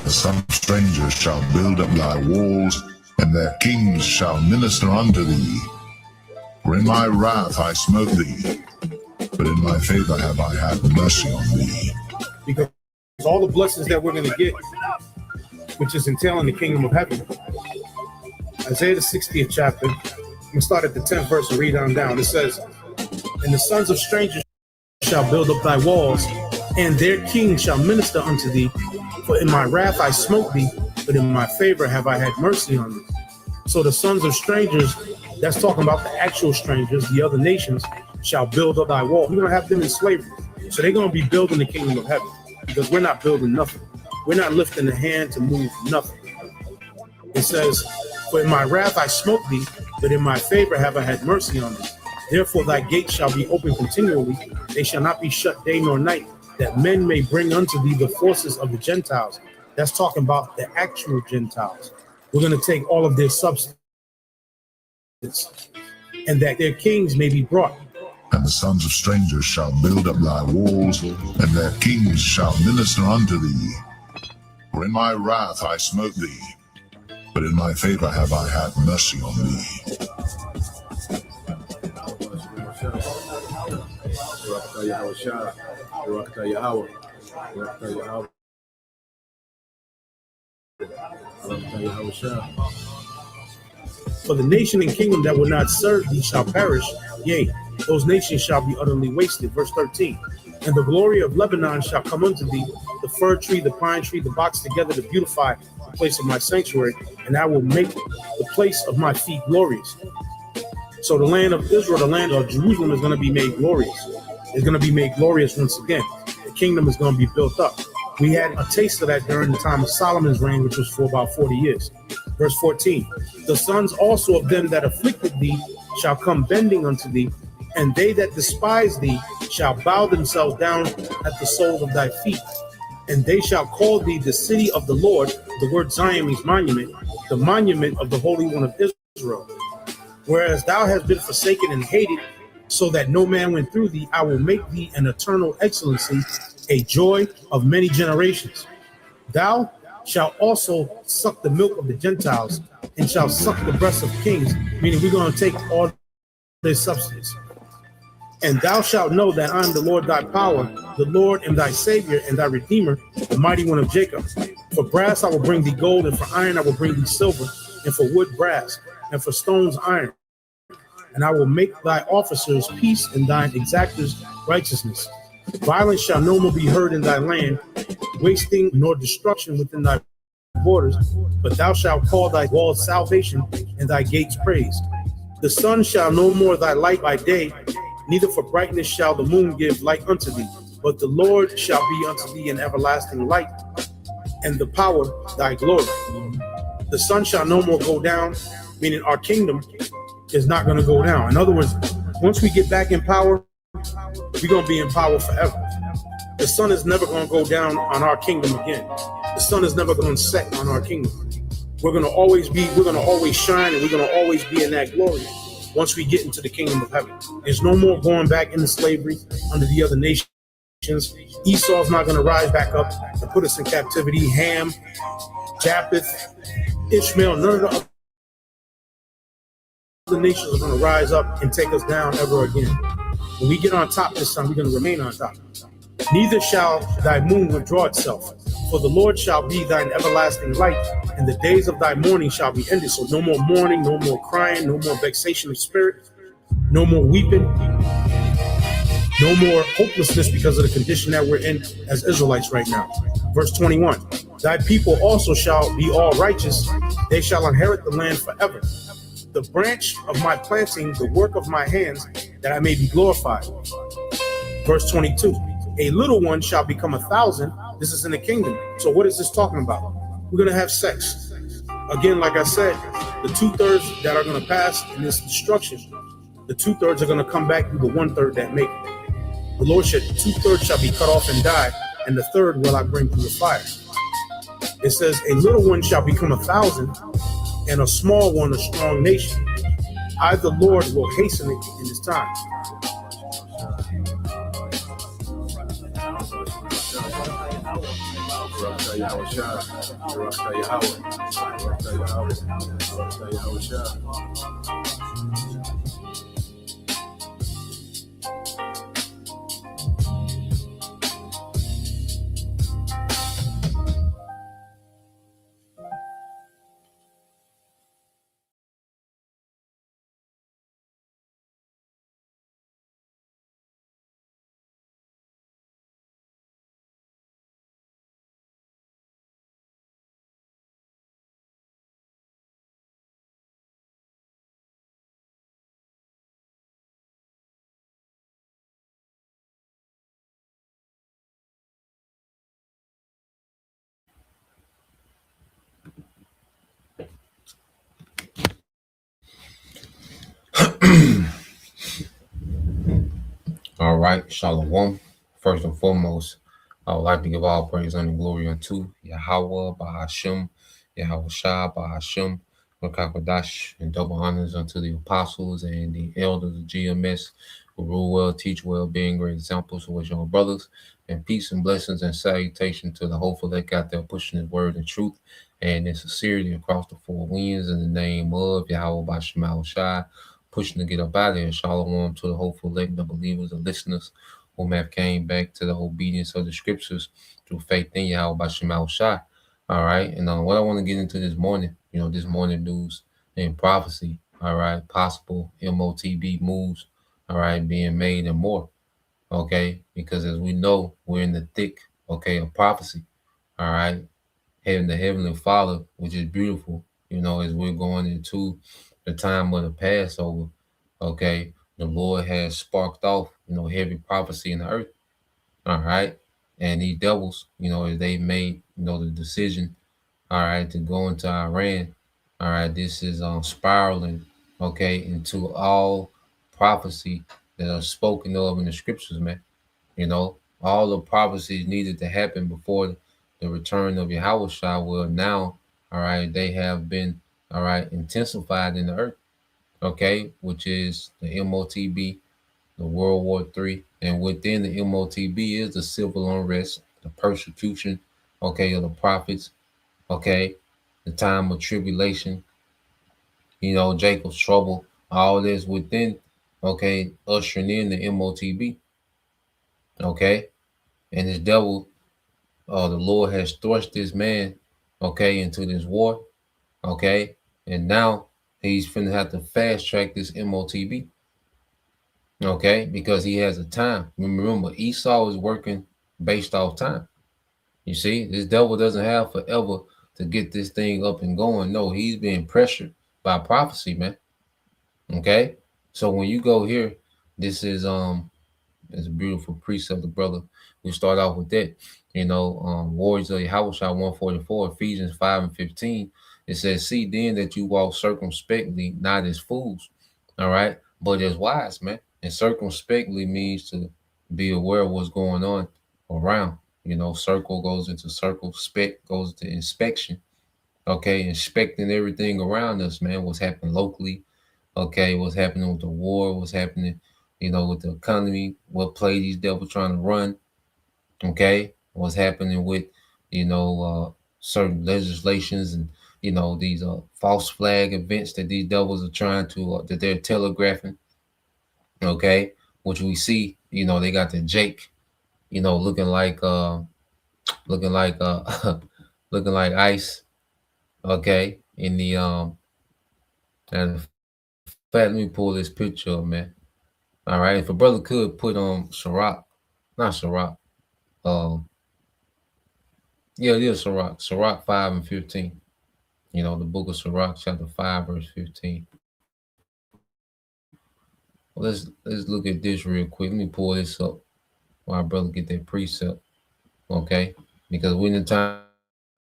Some strangers shall build up thy walls, and their kings shall minister unto thee. For in my wrath I smote thee, but in my favor have I had mercy on thee. Because all the blessings that we're going to get, which is entailing the kingdom of heaven. Isaiah the 60th chapter, I'm going to start at the 10th verse and read on down. It says, and the sons of strangers shall build up thy walls, and their kings shall minister unto thee. For in my wrath I smote thee, but in my favor have I had mercy on thee. So the sons of strangers, that's talking about the actual strangers, the other nations, shall build up thy wall. We're going to have them in slavery. So they're going to be building the kingdom of heaven, because we're not building nothing. We're not lifting a hand to move nothing. It says, for in my wrath I smote thee, but in my favor have I had mercy on thee. Therefore thy gates shall be open continually. They shall not be shut day nor night, that men may bring unto thee the forces of the Gentiles. That's talking about the actual Gentiles. We're going to take all of their substance, and that their kings may be brought. And the sons of strangers shall build up thy walls, and their kings shall minister unto thee. For in my wrath I smote thee, but in my favor have I had mercy on thee. For the nation and kingdom that will not serve thee shall perish, yea, those nations shall be utterly wasted. Verse 13. And the glory of Lebanon shall come unto thee, the fir tree, the pine tree, the box together to beautify the place of my sanctuary, and I will make the place of my feet glorious. So the land of Israel, the land of Jerusalem, is going to be made glorious. It's going to be made glorious once again. The kingdom is going to be built up. We had a taste of that during the time of Solomon's reign, which was for about 40 years. Verse 14, the sons also of them that afflicted thee shall come bending unto thee, and they that despise thee shall bow themselves down at the soles of thy feet. And they shall call thee the city of the Lord. The word Zion means monument, the monument of the Holy One of Israel. Whereas thou hast been forsaken and hated, so that no man went through thee, I will make thee an eternal excellency, a joy of many generations. Thou shalt also suck the milk of the Gentiles, and shall suck the breasts of kings, meaning we're going to take all their substance. And thou shalt know that I am the Lord thy power, the Lord and thy Savior and thy Redeemer, the mighty one of Jacob. For brass I will bring thee gold, and for iron I will bring thee silver, and for wood brass, and for stones iron. And I will make thy officers peace, and thine exactors righteousness. Violence shall no more be heard in thy land, wasting nor destruction within thy borders, but thou shalt call thy walls salvation, and thy gates praise. The sun shall no more thy light by day, neither for brightness shall the moon give light unto thee, but the Lord shall be unto thee an everlasting light, and the power thy glory. The sun shall no more go down, meaning our kingdom is not going to go down. In other words, once we get back in power, we're going to be in power forever. The sun is never going to go down on our kingdom again. The sun is never going to set on our kingdom. We're going to always shine, and we're going to always be in that glory once we get into the kingdom of heaven. There's no more going back into slavery under the other nations. Esau's not going to rise back up and put us in captivity. Ham, Japheth, Ishmael, none of the other nations are going to rise up and take us down ever again. When we get on top this time, we're going to remain on top. Neither shall thy moon withdraw itself, for the Lord shall be thine everlasting light, and the days of thy mourning shall be ended. So no more mourning, no more crying, no more vexation of spirit, no more weeping, no more hopelessness because of the condition that we're in as Israelites right now. Verse 21, thy people also shall be all righteous. They shall inherit the land forever. The branch of my planting, the work of my hands, that I may be glorified. Verse 22, a little one shall become 1,000. This is in the kingdom. So what is this talking about? We're going to have sex. Again, like I said, the 2/3 that are going to pass in this destruction, the 2/3 are going to come back through the 1/3 that make it. The Lord said, 2/3 shall be cut off and die, and the third will I bring through the fire. It says, a little one shall become 1,000, and a small one a strong nation. I, the Lord, will hasten it in his time. All right, Shalom. First and foremost, I would like to give all praise and glory unto Yahweh, Bahashim, Yahweh Shah, Bahashim, Rakakadash, and double honors unto the apostles and the elders of GMS who rule well, teach well, being great examples for his young brothers, and peace and blessings and salutation to the hopeful that got there pushing his word and truth and in sincerity across the four winds in the name of Yahweh Bashim Shai, pushing to get up out of here. Shalom to the hopeful elect, the believers, the listeners whom have came back to the obedience of the scriptures through faith in Yahweh by Shemal Shai. All right. And what I want to get into this morning, this morning news and prophecy. All right. Possible M.O.T.B moves. All right. Being made and more. Okay. Because as we know, we're in the thick, of prophecy. All right. Having the Heavenly Father, which is beautiful, as we're going into the time of the Passover, the Lord has sparked off, heavy prophecy in the earth, all right? And these devils, as they made, the decision, all right, to go into Iran, all right, this is spiraling, into all prophecy that are spoken of in the scriptures, man. All the prophecies needed to happen before the return of Yahweh Shah will now, all right, they have been, all right, intensified in the earth, which is the M.O.T.B, the World War III. And within the M.O.T.B is the civil unrest, the persecution, of the prophets, okay, the time of tribulation, Jacob's trouble, all this within, ushering in the M.O.T.B, okay? And this devil, the Lord has thrust this man, into this war, okay? And now he's finna have to fast track this M.O.T.B, okay? Because he has a time. Remember, Esau is working based off time. You see, this devil doesn't have forever to get this thing up and going. No, he's being pressured by prophecy, man. Okay? So when you go here, this is it's a beautiful precept, the brother. We start off with that. Warriors of Yahweh 144, Ephesians 5 and 15. It says, see then that you walk circumspectly, not as fools, all right, but as wise, man. And circumspectly means to be aware of what's going on around. Circle goes into circle, spec goes to inspection. Okay, inspecting everything around us, man. What's happening locally, what's happening with the war, what's happening, with the economy, what play these devils trying to run, what's happening with, certain legislations and, these false flag events that these devils are trying to, that they're telegraphing, which we see, they got the Jake, looking like, looking like, looking like ice, in the, and in fact, let me pull this picture up, man. All right, if a brother could put on Sirach, not Sirach, um, yeah, it is Sirach, Sirach 5 and 15. The book of Sirach, chapter 5, verse 15. Well, let's look at this real quick. Let me pull this up while our brother get that precept, okay? Because we're in the time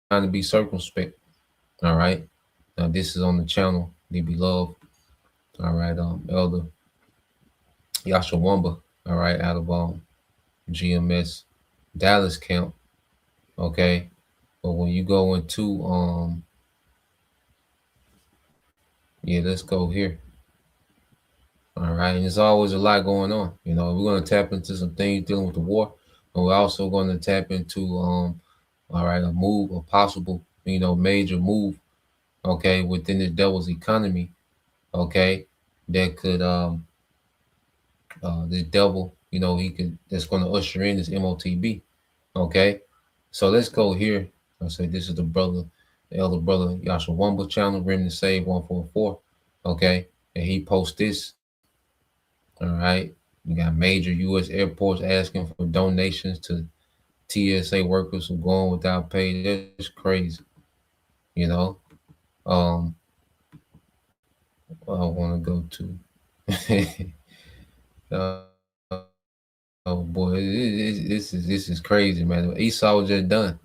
to be circumspect, all right? Now this is on the channel, the beloved, all right, Elder Yashawamba, all right, out of GMS Dallas camp, okay. But when you go into yeah, let's go here. All right, and there's always a lot going on. We're gonna tap into some things dealing with the war, but we're also gonna tap into all right, a move, a possible, major move, okay, within the devil's economy, okay, that could the devil, he could that's gonna usher in this M.O.T.B. Okay, so let's go here. I say this is the elder brother Yashawamba channel, Remnant Save 144. Okay, and he posts this. All right, you got major U.S. airports asking for donations to TSA workers who going without pay. That's crazy, you know. Um, I want to go to. Oh boy, this is crazy, man. Esau was just done.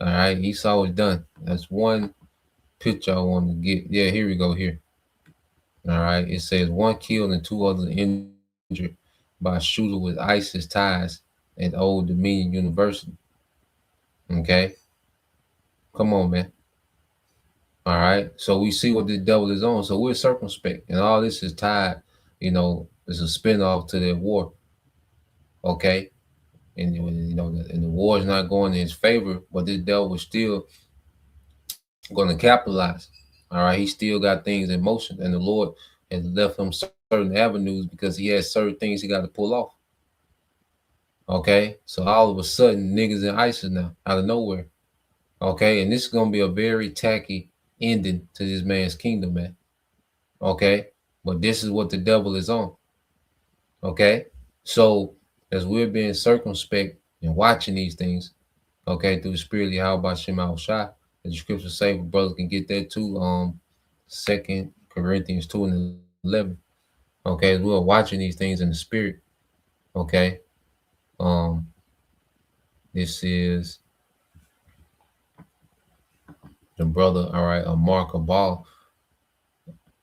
All right, Esau was done. That's one picture I want to get. Yeah, here we go. Here. All right. It says one killed and two others injured by a shooter with ISIS ties at Old Dominion University. Okay. Come on, man. All right. So we see what the devil is on. So we're circumspect. And all this is tied, is a spinoff to that war. Okay. And the war is not going in his favor, but this devil is still going to capitalize. All right. He still got things in motion. And the Lord has left him certain avenues because he has certain things he got to pull off. Okay, so all of a sudden, niggas in ISIS now out of nowhere. Okay, and this is gonna be a very tacky ending to this man's kingdom, man. Okay, but this is what the devil is on. Okay, so as we're being circumspect and watching these things, okay, through the spirit of how about Shema Shai, as the scriptures say, brothers can get that too. 2 Corinthians 2:11. Okay, as we're watching these things in the spirit. Okay, um, this is the brother, all right, Mark Abal.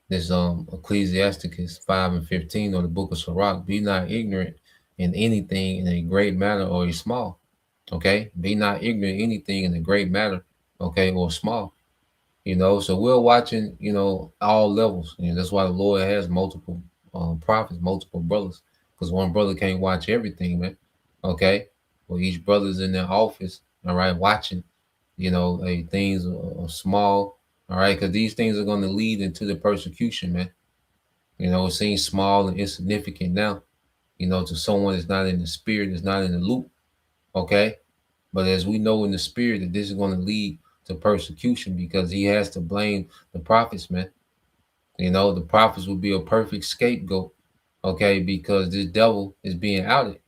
This Ecclesiasticus 5:15 or the book of Sirach. Be not ignorant in anything in a great matter or a small. Okay, be not ignorant in anything in a great matter, okay, or small. So we're watching, all levels. That's why the Lord has multiple prophets, multiple brothers, because one brother can't watch everything, man. Okay, well, each brother's in their office, all right, watching, things are small, all right, because these things are going to lead into the persecution, man. It seems small and insignificant now, to someone that's not in the spirit, that's not in the loop, okay. But as we know in the spirit that this is going to lead to persecution because he has to blame the prophets, man. The prophets will be a perfect scapegoat, okay, because this devil is being outed.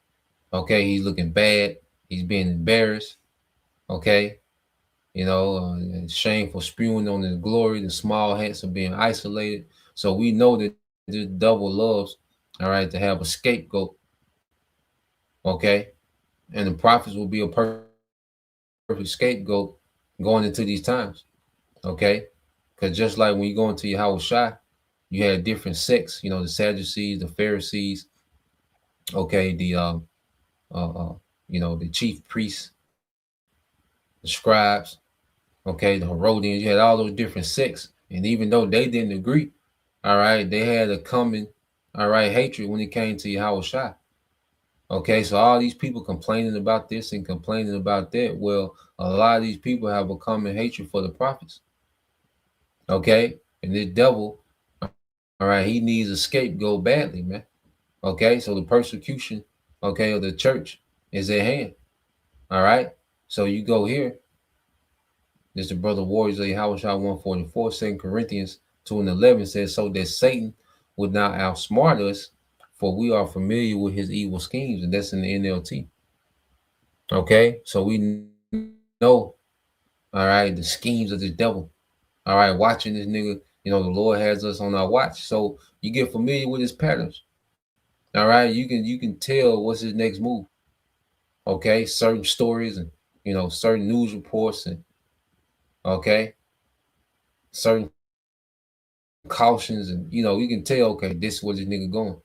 Okay, he's looking bad, he's being embarrassed, okay, shameful spewing on his glory, the small hats are being isolated. So we know that this devil loves, all right, to have a scapegoat, okay, and the prophets will be a perfect scapegoat going into these times, okay, because just like when you go into your house shy, you had different sects, the Sadducees, the Pharisees, okay, the chief priests, the scribes, okay, the Herodians. You had all those different sects, and even though they didn't agree, all right, they had a common, all right, hatred when it came to Yahweh Shai. Okay, so all these people complaining about this and complaining about that. Well, a lot of these people have a common hatred for the prophets. Okay, and this devil, all right, he needs a scapegoat badly, man. Okay, so the persecution, okay, of the church is at hand. All right, so you go here. This the brother Warriors of Yahweh 144, 2 Corinthians 2:11 says, so that Satan would not outsmart us, for we are familiar with his evil schemes, and that's in the NLT. Okay, so we know, all right, the schemes of the devil. All right, watching this nigga, the Lord has us on our watch. So you get familiar with his patterns. All right, you can tell what's his next move. Okay, certain stories and certain news reports and okay, certain cautions, and you can tell, okay, this is where this nigga going.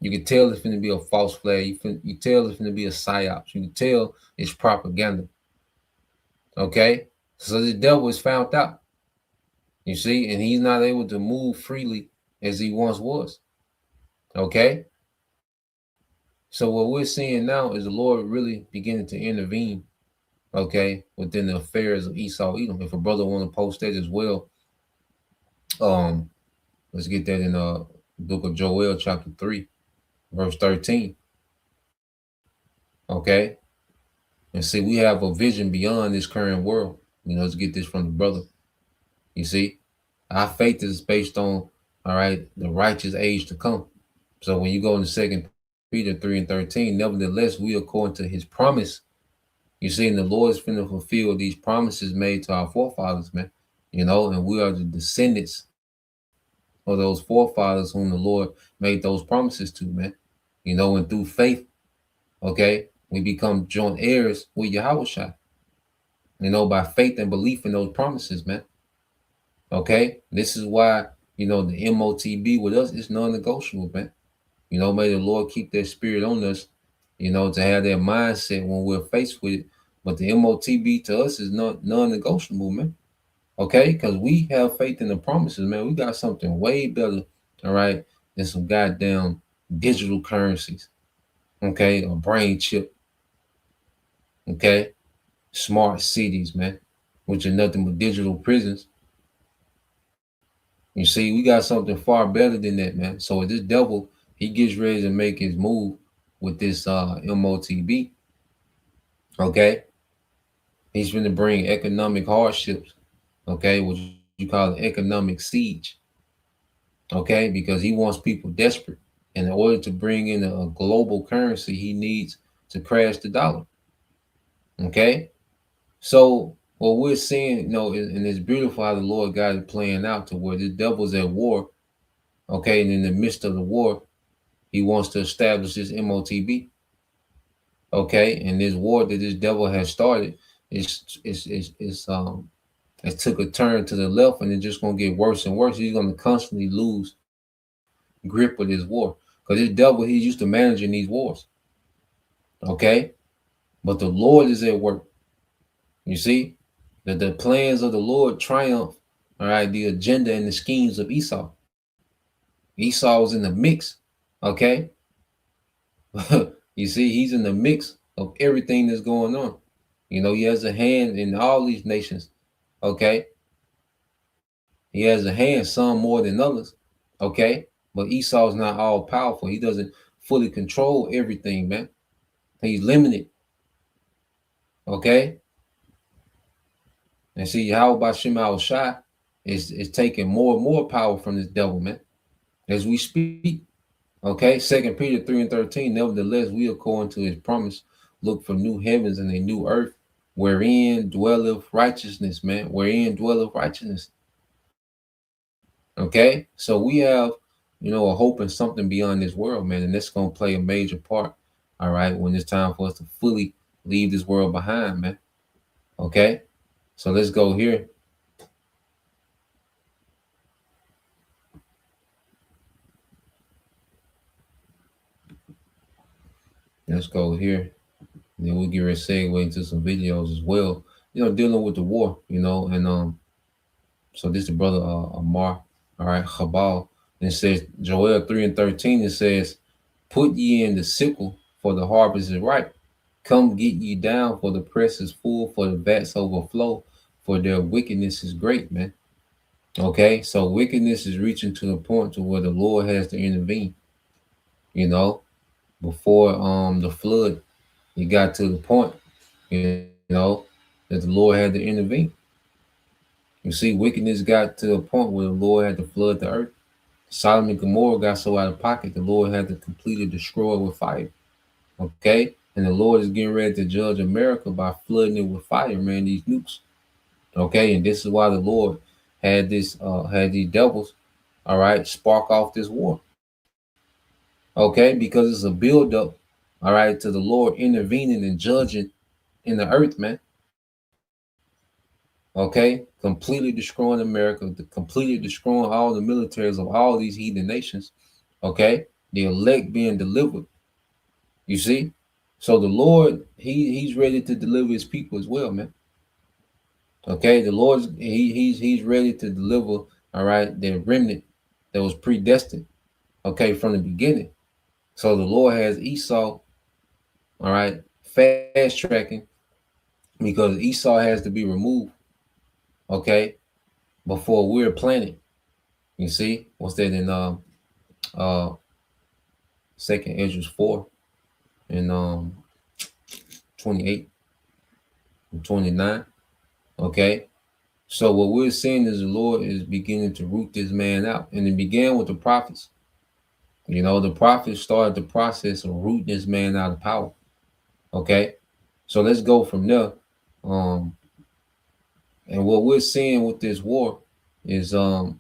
You can tell it's finna be a false flag. You tell it's finna be a psyops. You can tell it's propaganda. Okay, so the devil is found out. You see, and he's not able to move freely as he once was. Okay, so what we're seeing now is the Lord really beginning to intervene. Okay, within the affairs of Esau, Edom. If a brother want to post that as well, um, let's get that in book of Joel, chapter 3, verse 13. Okay, and see, we have a vision beyond this current world. Let's get this from the brother. You see, our faith is based on, all right, the righteous age to come. So when you go into Second Peter 3:13, nevertheless, we according to his promise, you see, and the Lord is finna fulfill these promises made to our forefathers, man. And we are the descendants of those forefathers whom the Lord made those promises to, man. And through faith, okay, we become joint heirs with Yahweh, by faith and belief in those promises, man. Okay, this is why the M.O.T.B with us is non-negotiable, man. May the Lord keep that spirit on us, to have that mindset when we're faced with it. But the M.O.T.B to us is not non-negotiable, man. Okay, because we have faith in the promises, man. We got something way better, all right, than some goddamn digital currencies. Okay, a brain chip. Okay, smart cities, man, which are nothing but digital prisons. You see, we got something far better than that, man. So with this devil, he gets ready to make his move with this M.O.T.B. Okay, he's going to bring economic hardships. Okay, what you call an economic siege. Okay, because he wants people desperate, and in order to bring in a global currency, he needs to crash the dollar. Okay, so what we're seeing, and it's beautiful how the Lord God is playing out to where the devil's at war. Okay, and in the midst of the war, he wants to establish this M.O.T.B. Okay, and this war that this devil has started is it took a turn to the left, and it's just gonna get worse and worse. He's gonna constantly lose grip of this war because this devil, he's used to managing these wars. Okay, but the Lord is at work. You see, that the plans of the Lord triumph. All right, the agenda and the schemes of Esau. Esau was in the mix. Okay, you see, he's in the mix of everything that's going on. He has a hand in all these nations. Okay, he has a hand, some more than others. Okay, but Esau's not all powerful. He doesn't fully control everything, man. He's limited. Okay, and see how about Shema Shai is taking more and more power from this devil, man, as we speak. Okay, Second Peter 3:13. Nevertheless, we according to his promise look for new heavens and a new earth, wherein dwelleth righteousness, man. Wherein dwelleth righteousness. Okay, so we have, a hope in something beyond this world, man, and that's gonna play a major part. All right, when it's time for us to fully leave this world behind, man. Okay, so let's go here. Let's go here. And then we'll get ready to segue into some videos as well. Dealing with the war. And so this is the brother Amar. All right, Chabal. And it says Joel 3:13. It says, "Put ye in the sickle, for the harvest is ripe. Come get ye down, for the press is full, for the vats overflow, for their wickedness is great, man." Okay, so wickedness is reaching to the point to where the Lord has to intervene. You know, before the flood, it got to the point, that the Lord had to intervene. You see, wickedness got to a point where the Lord had to flood the earth. Sodom and Gomorrah got so out of pocket, the Lord had to completely destroy it with fire. Okay, and the Lord is getting ready to judge America by flooding it with fire, man. These nukes. Okay, and this is why the Lord had these devils, all right, spark off this war. Okay, because it's a build up, all right, to the Lord intervening and judging in the earth, man. okay, completely destroying America, completely destroying all the militaries of all these heathen nations, okay, the elect being delivered, you see. So the Lord, he's ready to deliver his people as well, man. Okay, the Lord's he's ready to deliver, all right, the remnant that was predestined, okay, from the beginning. So the Lord has Esau, all right, fast tracking because Esau has to be removed, okay, before we're planted. You see, what's that in uh second Ezra 4 and 28 and 29. Okay. So what we're seeing is the Lord is beginning to root this man out. And it began with the prophets. You know, the prophets started the process of rooting this man out of power. Okay. So let's go from there. Um, and what we're seeing with this war is Iran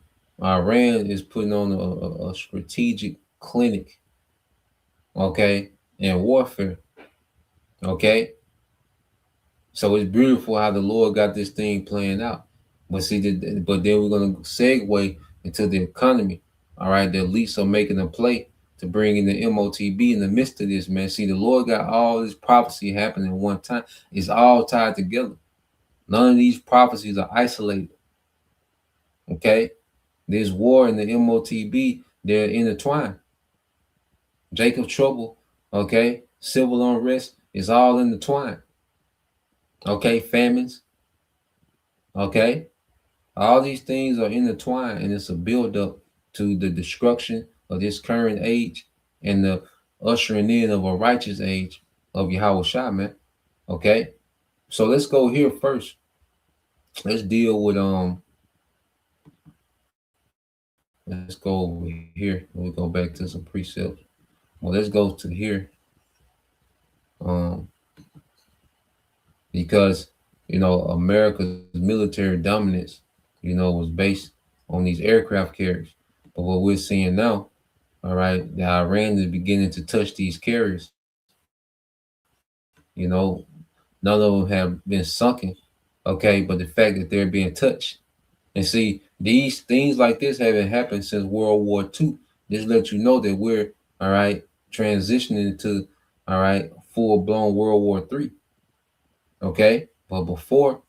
is putting on a strategic clinic, okay, in warfare. Okay. So it's beautiful how the Lord got this thing playing out. But see, but then we're gonna segue into the economy. All right, the elites are making a play to bring in the M.O.T.B in the midst of this, man. See, the Lord got all this prophecy happening at one time. It's all tied together. None of these prophecies are isolated. Okay, this war and the M.O.T.B, they're intertwined. Jacob trouble, okay, civil unrest is all intertwined. Okay, famines, okay. All these things are intertwined, and it's a build-up to the destruction of this current age and the ushering in of a righteous age of Yahweh Shai, man. Okay, so let's go here first. Let's deal with Let's go over here. We'll go back to some precepts. Well, let's go to here, um, because America's military dominance, was based on these aircraft carriers. But what we're seeing now, all right, the Iran is beginning to touch these carriers. You know, none of them have been sunken, okay, but the fact that they're being touched. And see, these things like this haven't happened since World War II. This lets you know that we're, all right, transitioning to, all right, full blown World War III, okay? But before,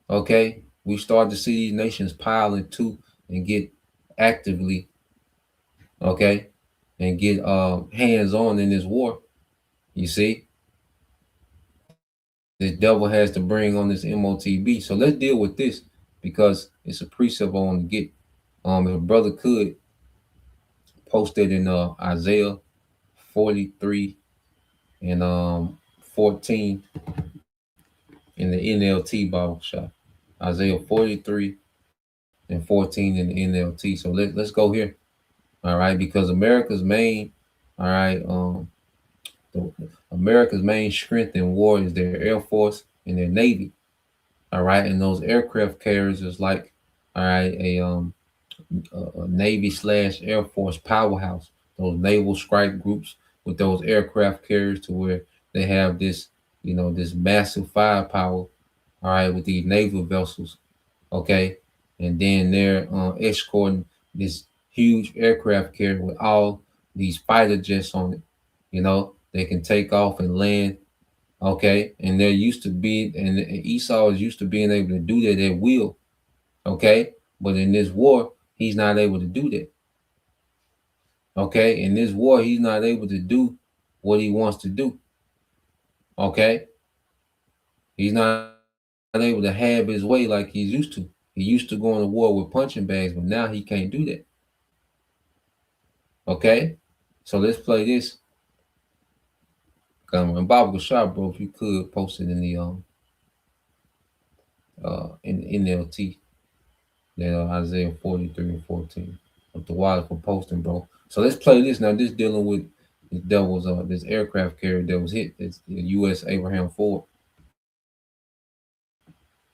okay, we start to see these nations pile into and get actively, okay, and get hands on in this war. You see, this devil has to bring on this M.O.T.B. So let's deal with this because it's a precept I want to get. If a brother could post it in Isaiah 43 and 14 in the NLT Bible shop. Isaiah 43 and 14 in the NLT. So let's go here. All right, because America's main, all right, America's main strength in war is their Air Force and their Navy. All right, and those aircraft carriers is like, all right, a Navy slash Air Force powerhouse. Those naval strike groups with those aircraft carriers to where they have this, this massive firepower. All right, with these naval vessels. Okay, and then they're escorting this huge aircraft carrier with all these fighter jets on it. They can take off and land. Okay, and they're used to being, and Esau is used to being able to do that at will. Okay, but in this war, he's not able to do that. Okay, in this war, he's not able to do what he wants to do. Okay, he's not able to have his way like he's used to. He used to go to war with punching bags, but now he can't do that. Okay, so let's play this. And Bob Gashar, bro, if you could post it in the NLT, that Isaiah 43 and 14. With the water for posting, bro. So let's play this now. This dealing with this devil's this aircraft carrier that was hit. It's the U.S. Abraham Ford.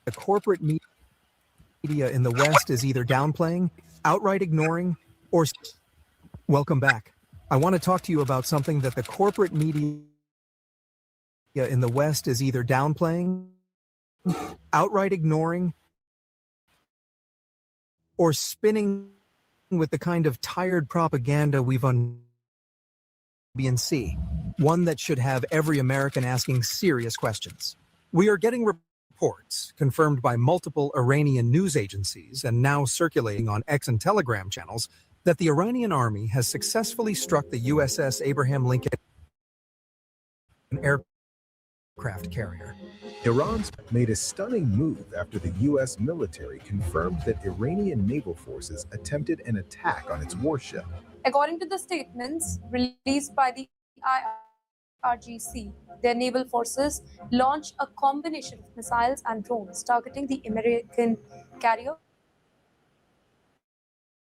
The corporate media in the West is either downplaying, outright ignoring, or welcome back. I want to talk to you about something that the corporate media in the West is either downplaying, outright ignoring, or spinning with the kind of tired propaganda we've on B&C, one that should have every American asking serious questions. We are getting reports, confirmed by multiple Iranian news agencies and now circulating on X and Telegram channels, that the Iranian army has successfully struck the USS Abraham Lincoln aircraft carrier. Iran's made a stunning move after the U.S. military confirmed that Iranian naval forces attempted an attack on its warship. According to the statements released by the IRGC, their naval forces launched a combination of missiles and drones targeting the American carrier.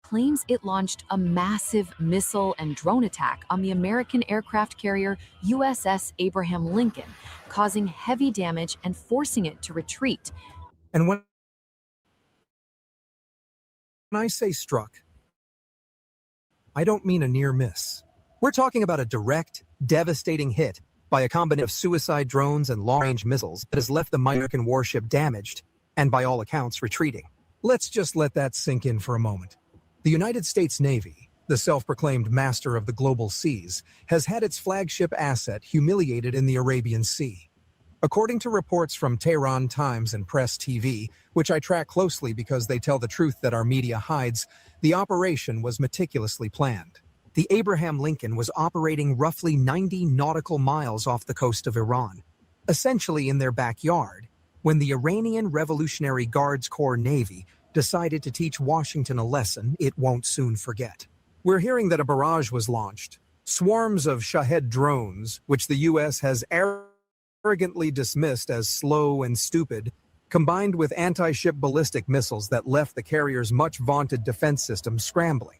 Claims it launched a massive missile and drone attack on the American aircraft carrier USS Abraham Lincoln, causing heavy damage and forcing it to retreat. And when I say struck, I don't mean a near miss. We're talking about a direct, devastating hit by a combination of suicide drones and long-range missiles that has left the American warship damaged and, by all accounts, retreating. Let's just let that sink in for a moment. The United States Navy, the self-proclaimed master of the global seas, has had its flagship asset humiliated in the Arabian Sea. According to reports from Tehran Times and Press TV, which I track closely because they tell the truth that our media hides, the operation was meticulously planned. The Abraham Lincoln was operating roughly 90 nautical miles off the coast of Iran, essentially in their backyard, when the Iranian Revolutionary Guards Corps Navy decided to teach Washington a lesson it won't soon forget. We're hearing that a barrage was launched. Swarms of Shahed drones, which the U.S. has arrogantly dismissed as slow and stupid, combined with anti-ship ballistic missiles that left the carrier's much-vaunted defense system scrambling.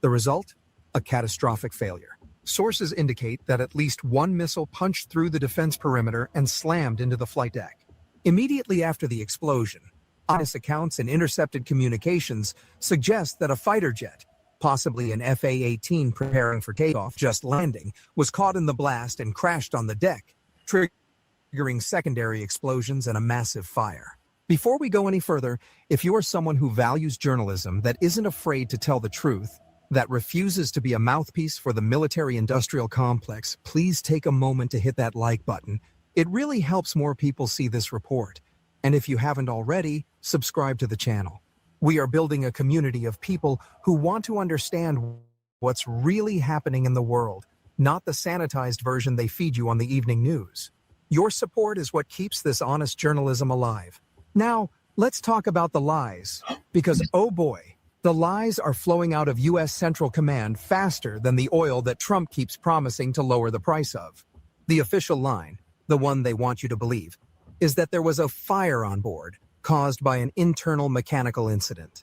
The result? A catastrophic failure. Sources indicate that at least one missile punched through the defense perimeter and slammed into the flight deck. Immediately after the explosion, honest accounts and intercepted communications suggest that a fighter jet, possibly an FA-18 preparing for takeoff, just landing, was caught in the blast and crashed on the deck, triggering secondary explosions and a massive fire. Before we go any further, if you are someone who values journalism that isn't afraid to tell the truth, that refuses to be a mouthpiece for the military-industrial complex, please take a moment to hit that like button. It really helps more people see this report. And if you haven't already, subscribe to the channel. We are building a community of people who want to understand what's really happening in the world, not the sanitized version they feed you on the evening news. Your support is what keeps this honest journalism alive. Now, let's talk about the lies, because oh boy, the lies are flowing out of U.S. Central Command faster than the oil that Trump keeps promising to lower the price of. The official line, the one they want you to believe, is that there was a fire on board caused by an internal mechanical incident.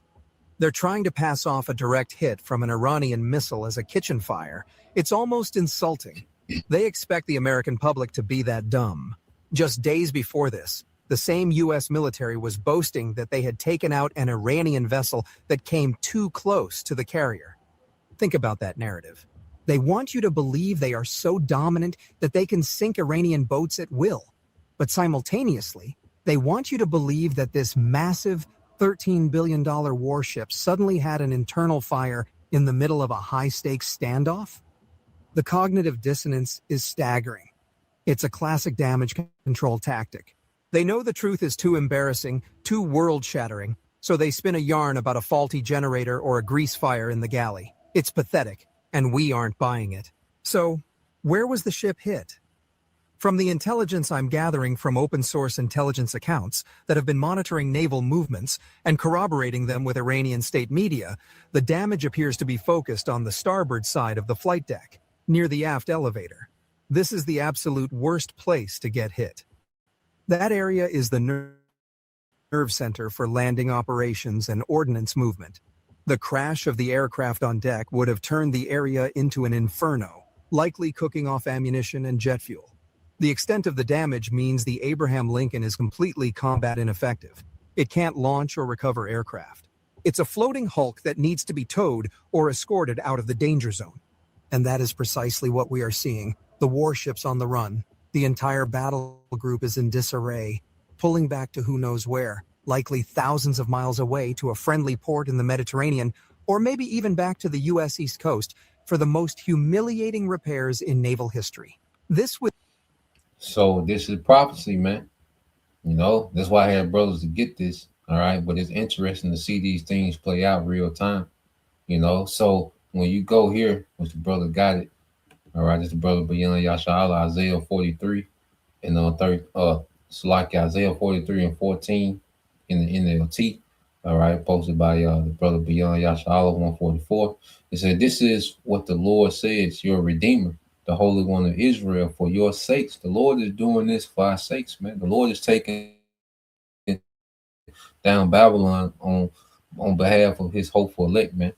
They're trying to pass off a direct hit from an Iranian missile as a kitchen fire. It's almost insulting. They expect the American public to be that dumb. Just days before this, the same U.S. military was boasting that they had taken out an Iranian vessel that came too close to the carrier. Think about that narrative. They want you to believe they are so dominant that they can sink Iranian boats at will. But simultaneously, they want you to believe that this massive $13 billion warship suddenly had an internal fire in the middle of a high-stakes standoff? The cognitive dissonance is staggering. It's a classic damage control tactic. They know the truth is too embarrassing, too world-shattering, so they spin a yarn about a faulty generator or a grease fire in the galley. It's pathetic, and we aren't buying it. So, where was the ship hit? From the intelligence I'm gathering from open-source intelligence accounts that have been monitoring naval movements and corroborating them with Iranian state media, the damage appears to be focused on the starboard side of the flight deck, near the aft elevator. This is the absolute worst place to get hit. That area is the nerve center for landing operations and ordnance movement. The crash of the aircraft on deck would have turned the area into an inferno, likely cooking off ammunition and jet fuel. The extent of the damage means the Abraham Lincoln is completely combat ineffective. It can't launch or recover aircraft. It's a floating hulk that needs to be towed or escorted out of the danger zone. And that is precisely what we are seeing. The warship's on the run. The entire battle group is in disarray, pulling back to who knows where. likely thousands of miles away to a friendly port in the Mediterranean, or maybe even back to the US East Coast for the most humiliating repairs in naval history. This would So this is prophecy, man. That's why I had brothers to get this. All right, but it's interesting to see these things play out real time. So when you go here, which the brother got it. All right, this is brother Bayan Yashala, Isaiah 43 and third Salaki Isaiah 43 and 14 in the NLT. All right, posted by the brother Beyond Yashala 144. It said, "This is what the Lord says, your Redeemer, the Holy One of Israel, for your sakes." The Lord is doing this for our sakes, man. The Lord is taking down Babylon on behalf of His hopeful elect, man.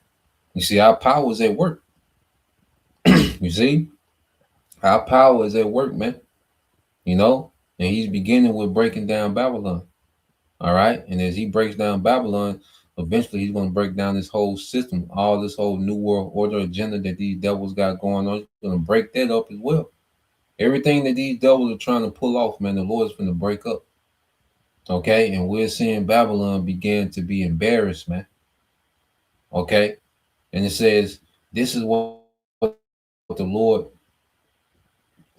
You see, our power is at work. You see, our power is at work, man. And He's beginning with breaking down Babylon. All right. And as he breaks down Babylon, eventually he's going to break down this whole system, all this whole New World Order agenda that these devils got going on. He's going to break that up as well. Everything that these devils are trying to pull off, man, the Lord's going to break up. Okay. And we're seeing Babylon begin to be embarrassed, man. Okay. And it says, this is what the Lord,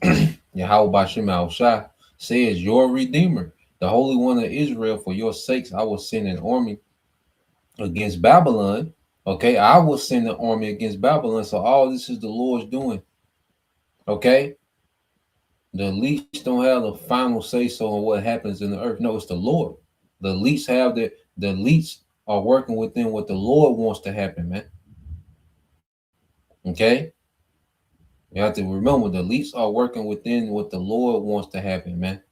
Yahweh Bashem Al Shai, says, your Redeemer, the Holy One of Israel, for your sakes, I will send an army against Babylon. Okay, I will send an army against Babylon. So all this is the Lord's doing. Okay, the elites don't have the final say so on what happens in the earth. No, it's the Lord. The elites have the elites are working within what the Lord wants to happen, man. Okay, you have to remember the elites are working within what the Lord wants to happen, man.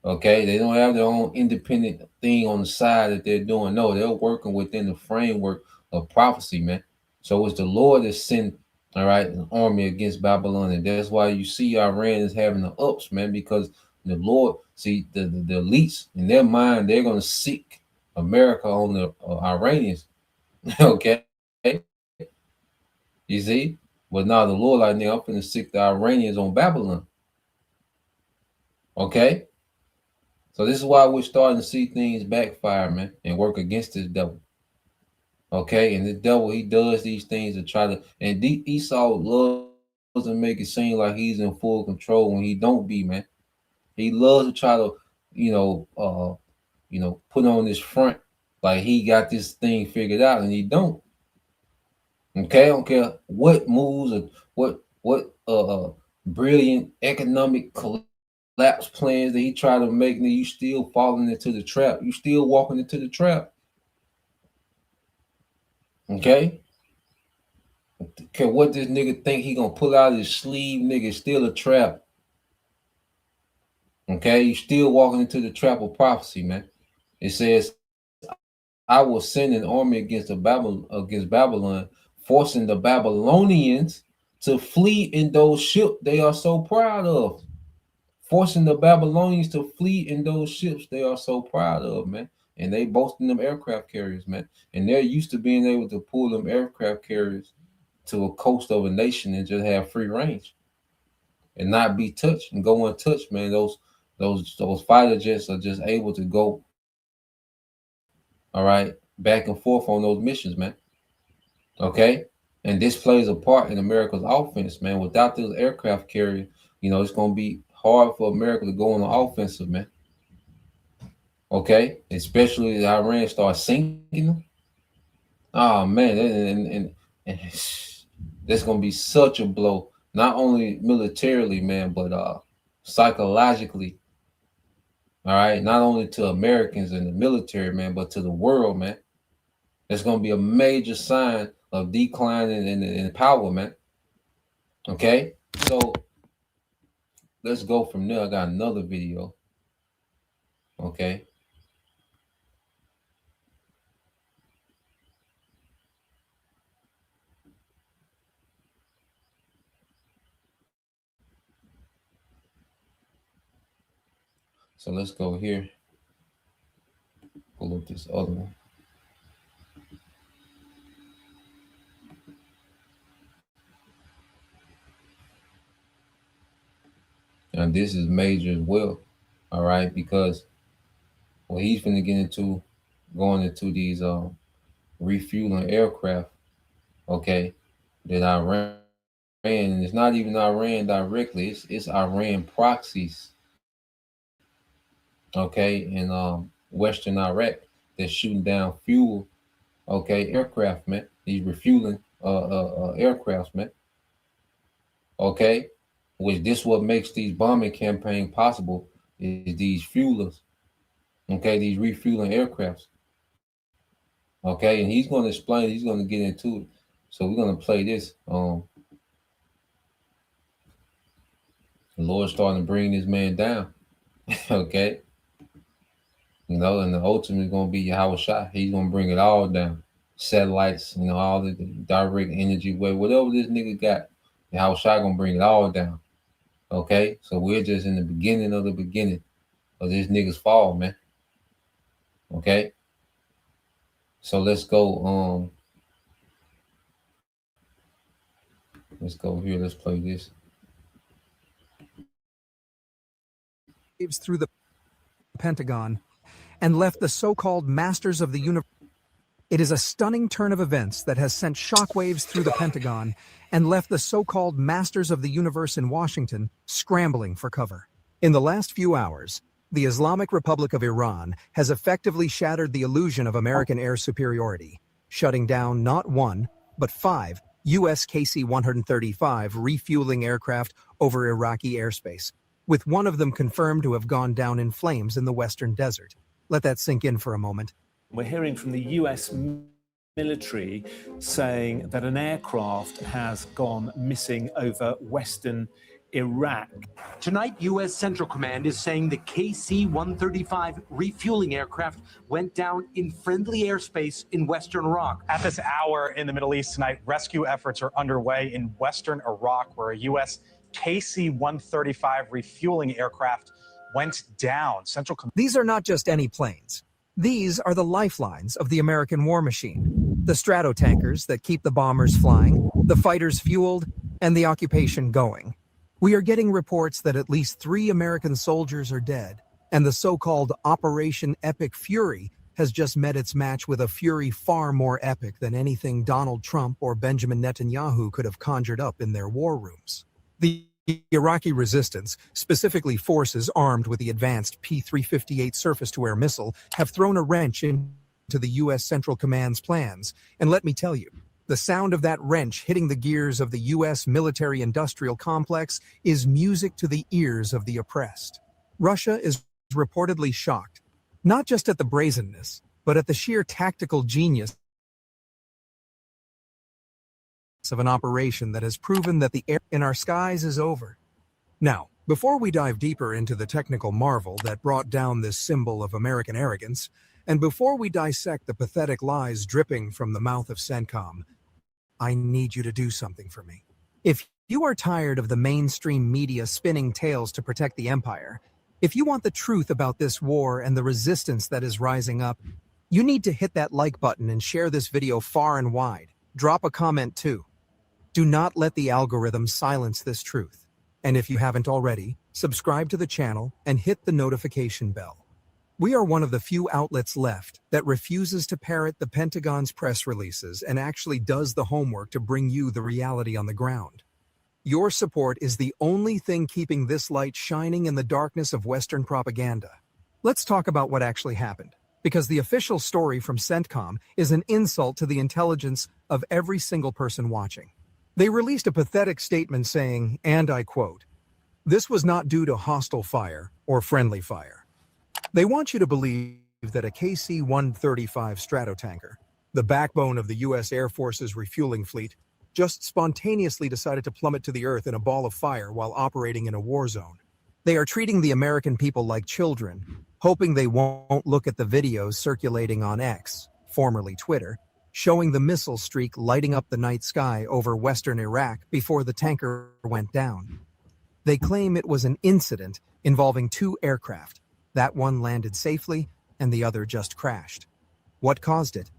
Okay, they don't have their own independent thing on the side that they're doing. No, they're working within the framework of prophecy, man. So it's the Lord that sent, all right, an army against Babylon, and that's why you see Iran is having the ups, man, because the Lord, see the elites in their mind, they're gonna seek America on the Iranians, okay, you see, but now the Lord like now I'm gonna seek the Iranians on Babylon, okay. So this is why we're starting to see things backfire, man, and work against this devil. Okay, and the devil he does these things to try to, and Esau loves to make it seem like he's in full control when he don't be, man. He loves to try to, put on this front like he got this thing figured out, and he don't. Okay, I don't care what moves or what brilliant economic collapse plans that he tried to make, and you still falling into the trap. You still walking into the trap. Okay. Okay, what this nigga think he gonna pull out his sleeve, nigga, still a trap. Okay, you still walking into the trap of prophecy, man. It says, I will send an army against Babylon, forcing the Babylonians to flee in those ships they are so proud of. Forcing the Babylonians to flee in those ships they are so proud of, man. And they boasting them aircraft carriers, man. And they're used to being able to pull them aircraft carriers to a coast of a nation and just have free range and not be touched and go untouched, man. Those fighter jets are just able to go, all right, back and forth on those missions, man. Okay. And this plays a part in America's offense, man. Without those aircraft carriers, it's gonna be hard for America to go on the offensive, man. Okay, especially as Iran starts sinking them. Oh man, and that's gonna be such a blow, not only militarily, man, but psychologically. All right, not only to Americans in the military, man, but to the world, man. It's gonna be a major sign of decline in power, man. Okay, so let's go from there. I got another video. Okay. So let's go here. Pull up this other one. And this is major as well. All right, because Well, he's finna get into going into these refueling aircraft, okay, that Iran, and it's not even Iran directly, it's Iran proxies, okay, in Western Iraq that's shooting down fuel, okay, aircraft, man. These refueling aircrafts, man. Okay, which this what makes these bombing campaign possible is these fuelers, okay, these refueling aircrafts, okay, and he's going to explain, he's going to get into it. So we're going to play this. The Lord's starting to bring this man down, okay, and the ultimate is going to be Yahweh Shai. He's going to bring it all down. Satellites, all the direct energy wave, whatever this nigga got, Yahweh Shai going to bring it all down. Okay, so we're just in the beginning of this nigga's fall, man. Okay, so let's go. Let's go here. Let's play this. Through the Pentagon and left the so-called masters of the universe. It is a stunning turn of events that has sent shockwaves through the Pentagon and left the so-called masters of the universe in Washington scrambling for cover. In the last few hours, the Islamic Republic of Iran has effectively shattered the illusion of American air superiority, shutting down not one, but 5 U.S. KC-135 refueling aircraft over Iraqi airspace, with one of them confirmed to have gone down in flames in the western desert. Let that sink in for a moment. We're hearing from the US military saying that an aircraft has gone missing over western Iraq. Tonight, U.S. Central Command is saying the KC-135 refueling aircraft went down in friendly airspace in western Iraq. At this hour in the Middle East tonight, rescue efforts are underway in western Iraq, where a U.S. KC-135 refueling aircraft went down. These are not just any planes. These are the lifelines of the American war machine. The stratotankers that keep the bombers flying, the fighters fueled, and the occupation going. We are getting reports that at least 3 American soldiers are dead, and the so-called Operation Epic Fury has just met its match with a fury far more epic than anything Donald Trump or Benjamin Netanyahu could have conjured up in their war rooms. The Iraqi resistance, specifically forces armed with the advanced P-358 surface-to-air missile, have thrown a wrench into the U.S. Central Command's plans. And let me tell you, the sound of that wrench hitting the gears of the U.S. military-industrial complex is music to the ears of the oppressed. Russia is reportedly shocked, not just at the brazenness, but at the sheer tactical genius of an operation that has proven that the air in our skies is over. Now, before we dive deeper into the technical marvel that brought down this symbol of American arrogance, and before we dissect the pathetic lies dripping from the mouth of CENTCOM, I need you to do something for me. If you are tired of the mainstream media spinning tales to protect the empire, if you want the truth about this war and the resistance that is rising up, you need to hit that like button and share this video far and wide. Drop a comment too. Do not let the algorithm silence this truth. And if you haven't already, subscribe to the channel and hit the notification bell. We are one of the few outlets left that refuses to parrot the Pentagon's press releases and actually does the homework to bring you the reality on the ground. Your support is the only thing keeping this light shining in the darkness of Western propaganda. Let's talk about what actually happened, because the official story from CENTCOM is an insult to the intelligence of every single person watching. They released a pathetic statement saying, and I quote, "This was not due to hostile fire or friendly fire." They want you to believe that a KC-135 stratotanker, the backbone of the U.S. Air Force's refueling fleet, just spontaneously decided to plummet to the earth in a ball of fire while operating in a war zone. They are treating the American people like children, hoping they won't look at the videos circulating on X, formerly Twitter, showing the missile streak lighting up the night sky over western Iraq before the tanker went down. They claim it was an incident involving 2 aircraft. That one landed safely, and the other just crashed. What caused it?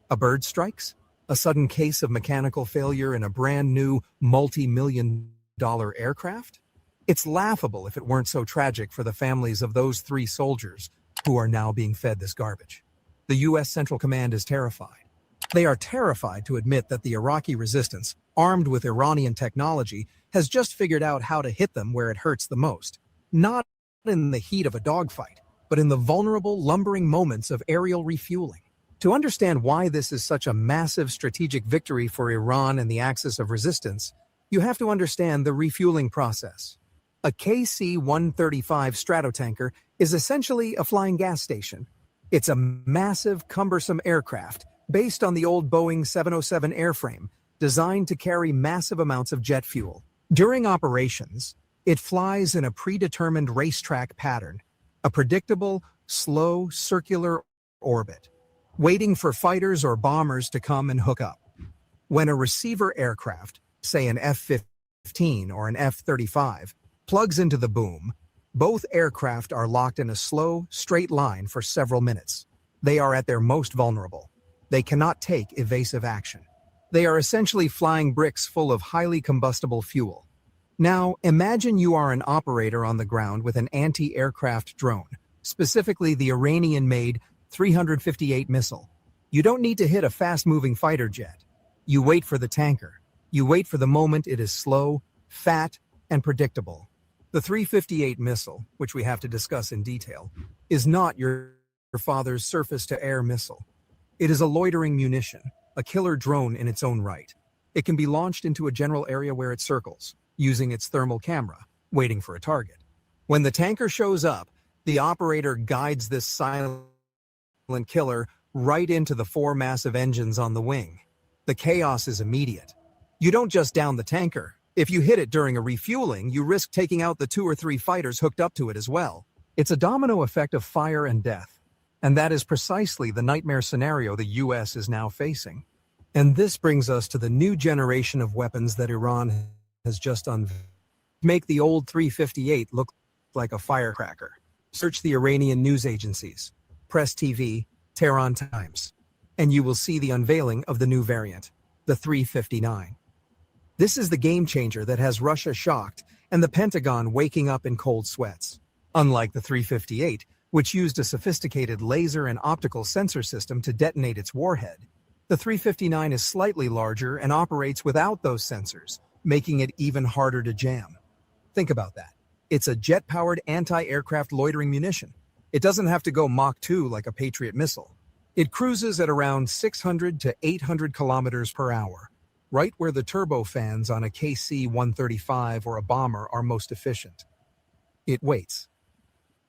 A bird strikes? A sudden case of mechanical failure in a brand new multi-million-dollar aircraft? It's laughable if it weren't so tragic for the families of those 3 soldiers who are now being fed this garbage. The U.S. Central Command is terrified. They are terrified to admit that the Iraqi resistance, armed with Iranian technology, has just figured out how to hit them where it hurts the most. Not in the heat of a dogfight, but in the vulnerable, lumbering moments of aerial refueling. To understand why this is such a massive strategic victory for Iran and the axis of resistance, you have to understand the refueling process. A KC-135 Stratotanker is essentially a flying gas station. It's a massive, cumbersome aircraft based on the old Boeing 707 airframe, designed to carry massive amounts of jet fuel. During operations, it flies in a predetermined racetrack pattern, a predictable, slow, circular orbit, waiting for fighters or bombers to come and hook up. When a receiver aircraft, say an F-15 or an F-35, plugs into the boom, both aircraft are locked in a slow, straight line for several minutes. They are at their most vulnerable. They cannot take evasive action. They are essentially flying bricks full of highly combustible fuel. Now, imagine you are an operator on the ground with an anti-aircraft drone, specifically the Iranian-made 358 missile. You don't need to hit a fast-moving fighter jet. You wait for the tanker. You wait for the moment it is slow, fat, and predictable. The 358 missile, which we have to discuss in detail, is not your father's surface-to-air missile. It is a loitering munition, a killer drone in its own right. It can be launched into a general area where it circles, using its thermal camera, waiting for a target. When the tanker shows up, the operator guides this silent killer right into the four massive engines on the wing. The chaos is immediate. You don't just down the tanker. If you hit it during a refueling, you risk taking out the 2 or 3 fighters hooked up to it as well. It's a domino effect of fire and death. And that is precisely the nightmare scenario the US is now facing. And this brings us to the new generation of weapons that Iran has just unveiled. Make the old 358 look like a firecracker. Search the Iranian news agencies, Press TV, Tehran Times, and you will see the unveiling of the new variant, the 359. This is the game changer that has Russia shocked and the Pentagon waking up in cold sweats. Unlike the 358, which used a sophisticated laser and optical sensor system to detonate its warhead, the 359 is slightly larger and operates without those sensors, making it even harder to jam. Think about that. It's a jet-powered anti-aircraft loitering munition. It doesn't have to go Mach 2 like a Patriot missile. It cruises at around 600 to 800 kilometers per hour, right where the turbofans on a KC-135 or a bomber are most efficient. It waits.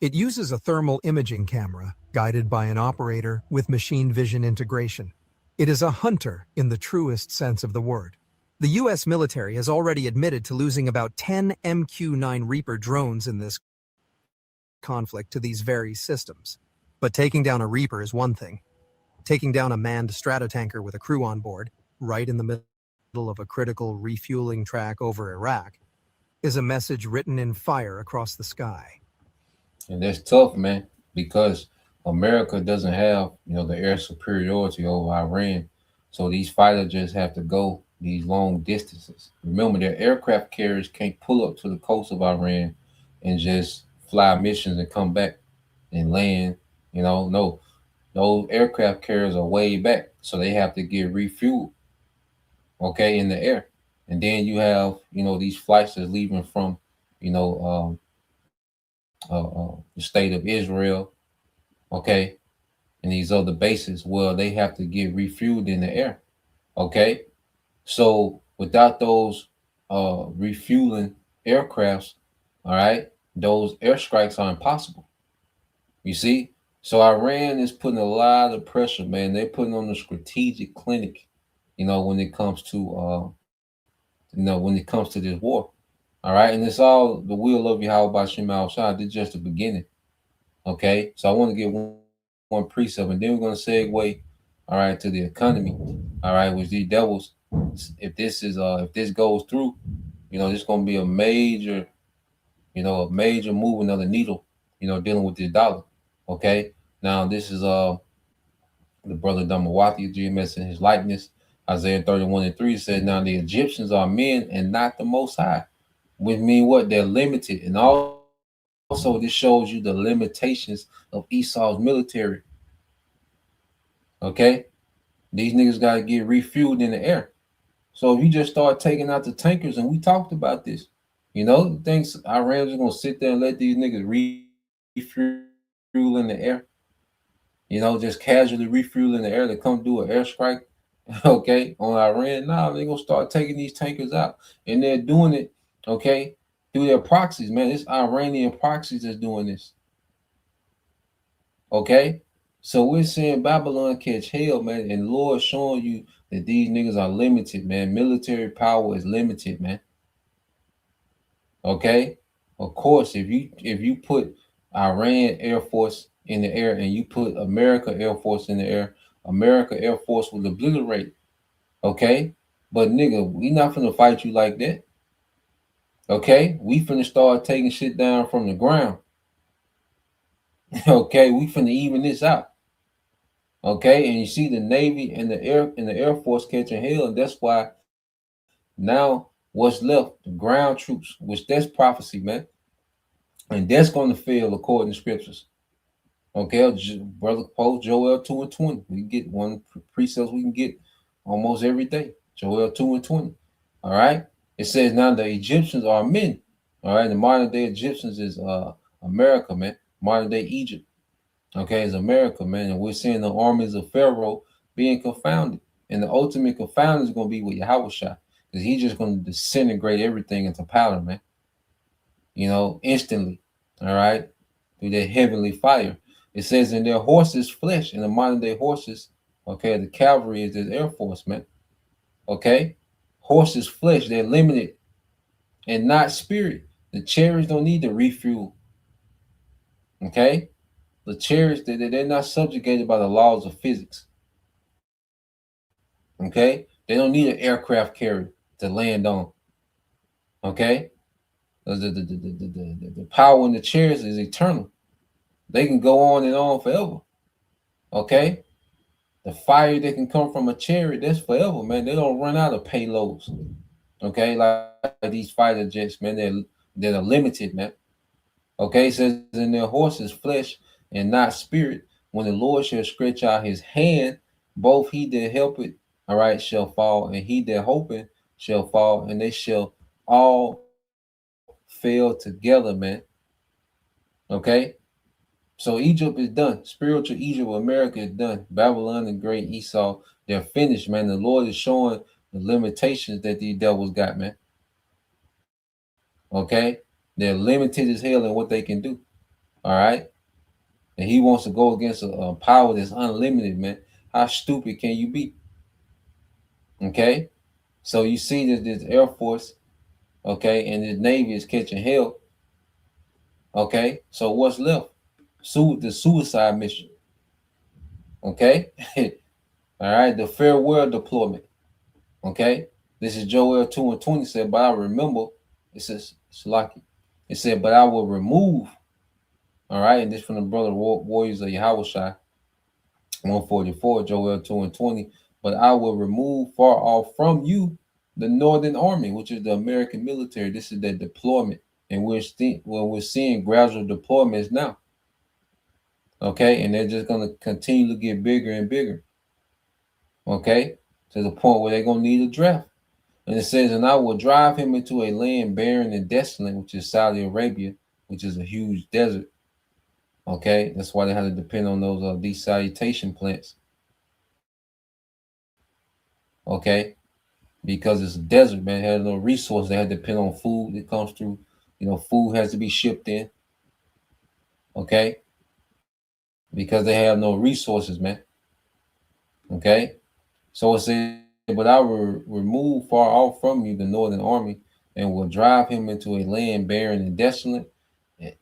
It uses a thermal imaging camera guided by an operator with machine vision integration. It is a hunter in the truest sense of the word. The US military has already admitted to losing about 10 MQ-9 Reaper drones in this conflict to these very systems. But taking down a Reaper is one thing. Taking down a manned Stratotanker with a crew on board, right in the middle of a critical refueling track over Iraq, is a message written in fire across the sky. And that's tough, man, because America doesn't have, the air superiority over Iran. So these fighters just have to go these long distances. Remember, their aircraft carriers can't pull up to the coast of Iran and just fly missions and come back and land. No, those aircraft carriers are way back, so they have to get refueled, okay, in the air. And then you have, these flights that's leaving from, the state of Israel, okay, and these other bases. Well, they have to get refueled in the air, okay. So without those refueling aircrafts, all right, those airstrikes are impossible. You see, so Iran is putting a lot of pressure, man. They're putting on the strategic clinic, when it comes to this war. All right, and it's all the will of Yahweh Bashim Al Shah. This is just the beginning. Okay, so I want to get one precept, and then we're going to segue, all right, to the economy. All right, which these devils, if this goes through, this is going to be a major moving of the needle, dealing with this dollar. Okay, now this is the brother Damawati, GMS in his likeness. Isaiah 31:3 says, "Now the Egyptians are men and not the Most High," which mean what? They're limited, and all also this shows you the limitations of Esau's military. Okay, these niggas gotta get refueled in the air. So if you just start taking out the tankers, and we talked about this, thinks Iran's gonna sit there and let these niggas refuel in the air, just casually refuel in the air to come do an airstrike, okay, on Iran. Nah, they're gonna start taking these tankers out, and they're doing it, okay, through their proxies, man. It's Iranian proxies that's doing this, okay. So we're seeing Babylon catch hell, man, and Lord showing you that these niggas are limited, man. Military power is limited, man. Okay, of course, if you put Iran Air Force in the air and you put America Air Force in the air, America Air Force will obliterate. Okay, but nigga, we not finna fight you like that. Okay, we finna start taking shit down from the ground. Okay, we finna even this out. Okay, and you see the Navy and the Air Force catching hell, and that's why now what's left, the ground troops, which that's prophecy, man, and that's going to fail according to scriptures. Okay, brother, post Joel 2:20. We get one precept we can get almost every day. Joel 2:20. All right. It says now the Egyptians are men. All right. The modern day Egyptians is America, man. Modern day Egypt. Okay, is America, man. And we're seeing the armies of Pharaoh being confounded. And the ultimate confounded is going to be with Yahweh Shah. Because he's just going to disintegrate everything into powder, man. Instantly. All right. Through their heavenly fire. It says in their horses' flesh, in the modern day horses, okay, the cavalry is the Air Force, man. Okay? Horses' flesh, they're limited and not spirit. The chariots don't need to refuel. Okay? The chariots, they're not subjugated by the laws of physics. Okay? They don't need an aircraft carrier to land on. Okay? The power in the chariots is eternal. They can go on and on forever. Okay? The fire that can come from a chariot, that's forever, man. They don't run out of payloads. Okay, like these fighter jets, man, they're limited, man. Okay, it says in their horses flesh and not spirit. When the Lord shall stretch out his hand, both he that helpeth, all right, shall fall, and he that hopeth shall fall, and they shall all fail together, man. Okay, so Egypt is done. Spiritual Egypt, America is done. Babylon and great Esau, they're finished, man. The Lord is showing the limitations that these devils got, man. Okay? They're limited as hell in what they can do. All right? And he wants to go against a power that's unlimited, man. How stupid can you be? Okay? So you see that this Air Force, okay, and the Navy is catching hell. Okay? So what's left? The suicide mission. Okay? All right, the farewell deployment. Okay, this is Joel 2:20 said, but I remember, it says Salaki. It said, but I will remove. All right, and this from the brother warriors of Yahweh Shai, 144, Joel 2:20. But I will remove far off from you the Northern Army, which is the American military. This is their deployment, and we're seeing gradual deployments now. Okay, and they're just gonna continue to get bigger and bigger. Okay, to the point where they're gonna need a draft. And it says, and I will drive him into a land barren and desolate, which is Saudi Arabia, which is a huge desert. Okay, that's why they had to depend on those desalutation plants. Okay, because it's a desert, man. It has no resource. They had to depend on food that comes through. Food has to be shipped in. Okay, because they have no resources, man. Okay, so it says, but I will remove far off from you the northern army, and will drive him into a land barren and desolate,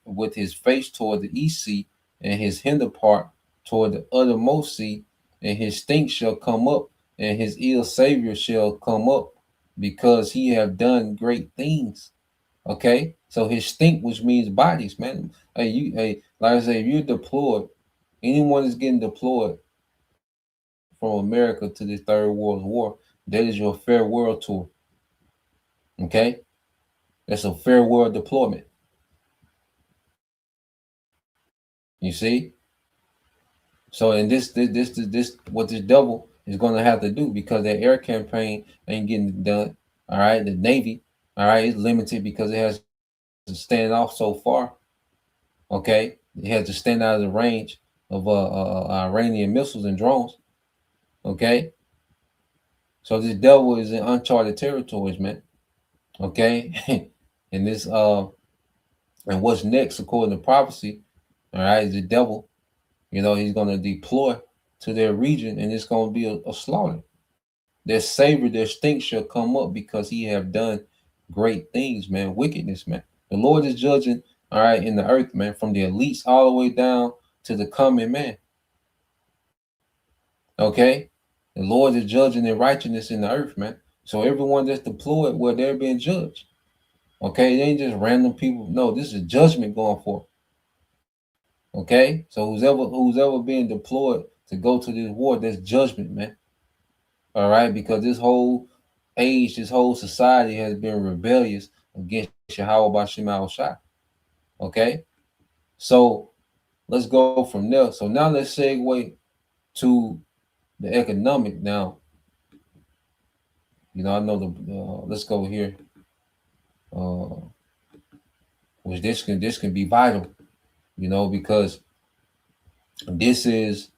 with his face toward the east sea, and his hinder part toward the uttermost sea, and his stink shall come up, and his ill savior shall come up, because he have done great things. Okay, so his stink, which means bodies, man. Like I say, if you're deployed, anyone is getting deployed from America to this third world war, that is your farewell tour. Okay, that's a farewell deployment. You see? So in this what this devil is gonna have to do, because that air campaign ain't getting done. All right, the Navy, all right, is limited because it has to stand off so far. Okay, it has to stand out of the range of Iranian missiles and drones. Okay, so this devil is in uncharted territories, man. Okay, and this and what's next according to prophecy, all right, is the devil. You know, he's gonna deploy to their region, and it's gonna be a slaughter. Their savor, their stink shall come up because he have done great things, man. Wickedness, man. The Lord is judging, all right, in the earth, man, from the elites all the way down to the common man. Okay? The Lord is judging in righteousness in the earth, man. So everyone that's deployed, well, they're being judged. Okay, they ain't just random people. No, this is judgment going forth. Okay, so who's ever being deployed to go to this war, that's judgment, man. All right, because this whole age, this whole society has been rebellious against Yahweh Bashim Shai. Okay, so let's go from there. So now let's segue to the economic. Now, you know, I know the. Let's go here. Uh, which this can be vital, you know, because this is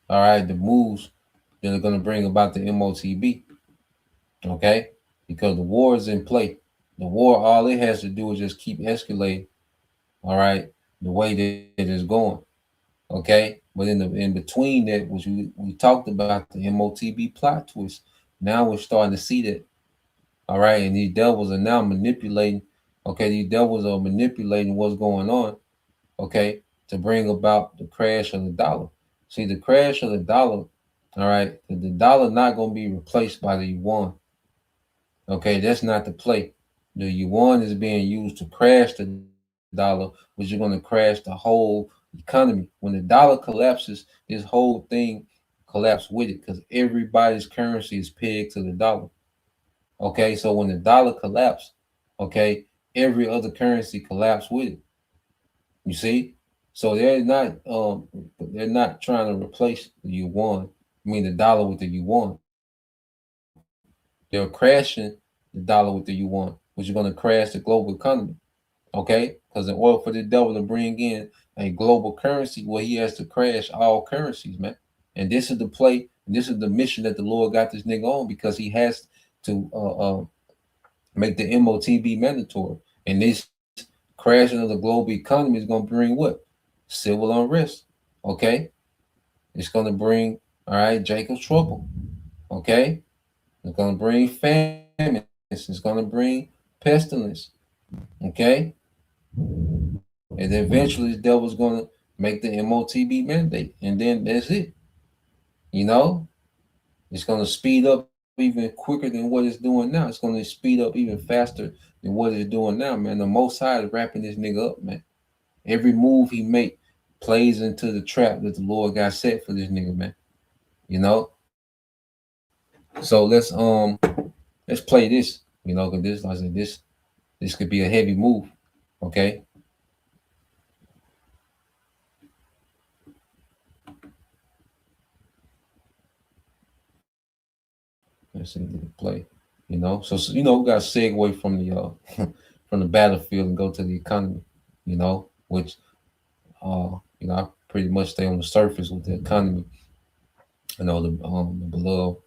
all right. The moves that are going to bring about the M.O.T.B. Okay, because the war is in play. The war, all it has to do is just keep escalating. All right, the way that it is going. Okay, but in between that, which we talked about the M.O.T.B. plot twist. Now we're starting to see that. All right, and these devils are now manipulating. Okay, these devils are manipulating what's going on. Okay, to bring about the crash of the dollar. See, the crash of the dollar. All right, the dollar not going to be replaced by the yuan. Okay, that's not the play. The yuan is being used to crash the dollar, which is going to crash the whole economy. When the dollar collapses, this whole thing collapses with it because everybody's currency is pegged to the dollar. Okay, so when the dollar collapses, okay, every other currency collapses with it. You see, so they're not trying to replace the yuan. I mean the dollar with the yuan. They're crashing the dollar with the yuan, which is going to crash the global economy. Okay, because in order for the devil to bring in a global currency, well, he has to crash all currencies, man. And this is the play. And this is the mission that the Lord got this nigga on because he has to make the M.O.T.B. mandatory. And this crashing of the global economy is going to bring what? Civil unrest. Okay, it's going to bring all right Jacob's trouble. Okay, it's going to bring famine. It's going to bring pestilence. Okay, and then eventually the devil's going to make the M.O.T.B. mandate, and then that's it. You know, it's going to speed up even quicker than what it's doing now. It's going to speed up even faster than what it's doing now, man. The Most High is wrapping this nigga up, man. Every move he make plays into the trap that the Lord got set for this nigga, man. You know. So let's play this. You know, because this, like I said, this could be a heavy move. Okay. Let's see the play. You know, so you know, we got to segue from the from the battlefield and go to the economy. You know, which you know, I pretty much stay on the surface with the economy. You know, the beloved,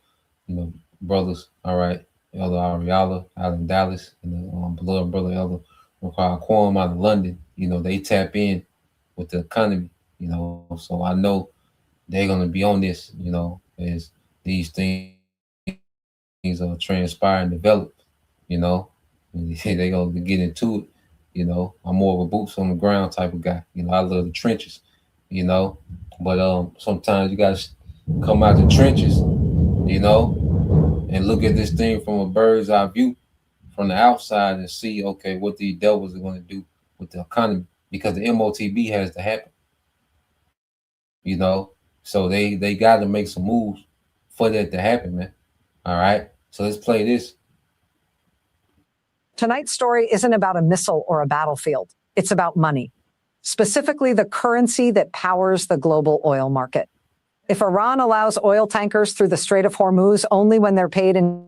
you know, brothers. All right, Elder Ariala out in Dallas, and the beloved brother Elder Quam out of London. You know, they tap in with the economy. You know, so I know they're gonna be on this. You know, as these things transpire and develop. You know, they gonna get into it. You know, I'm more of a boots on the ground type of guy. You know, I love the trenches. You know, but sometimes you gotta come out the trenches. You know, and look at this thing from a bird's eye view from the outside and see, okay, what these devils are going to do with the economy because the M.O.T.B. has to happen. You know, so they got to make some moves for that to happen, man. All right, so let's play this. Tonight's story isn't about a missile or a battlefield. It's about money. specifically the currency that powers the global oil market. If Iran allows oil tankers through the Strait of Hormuz only when they're paid in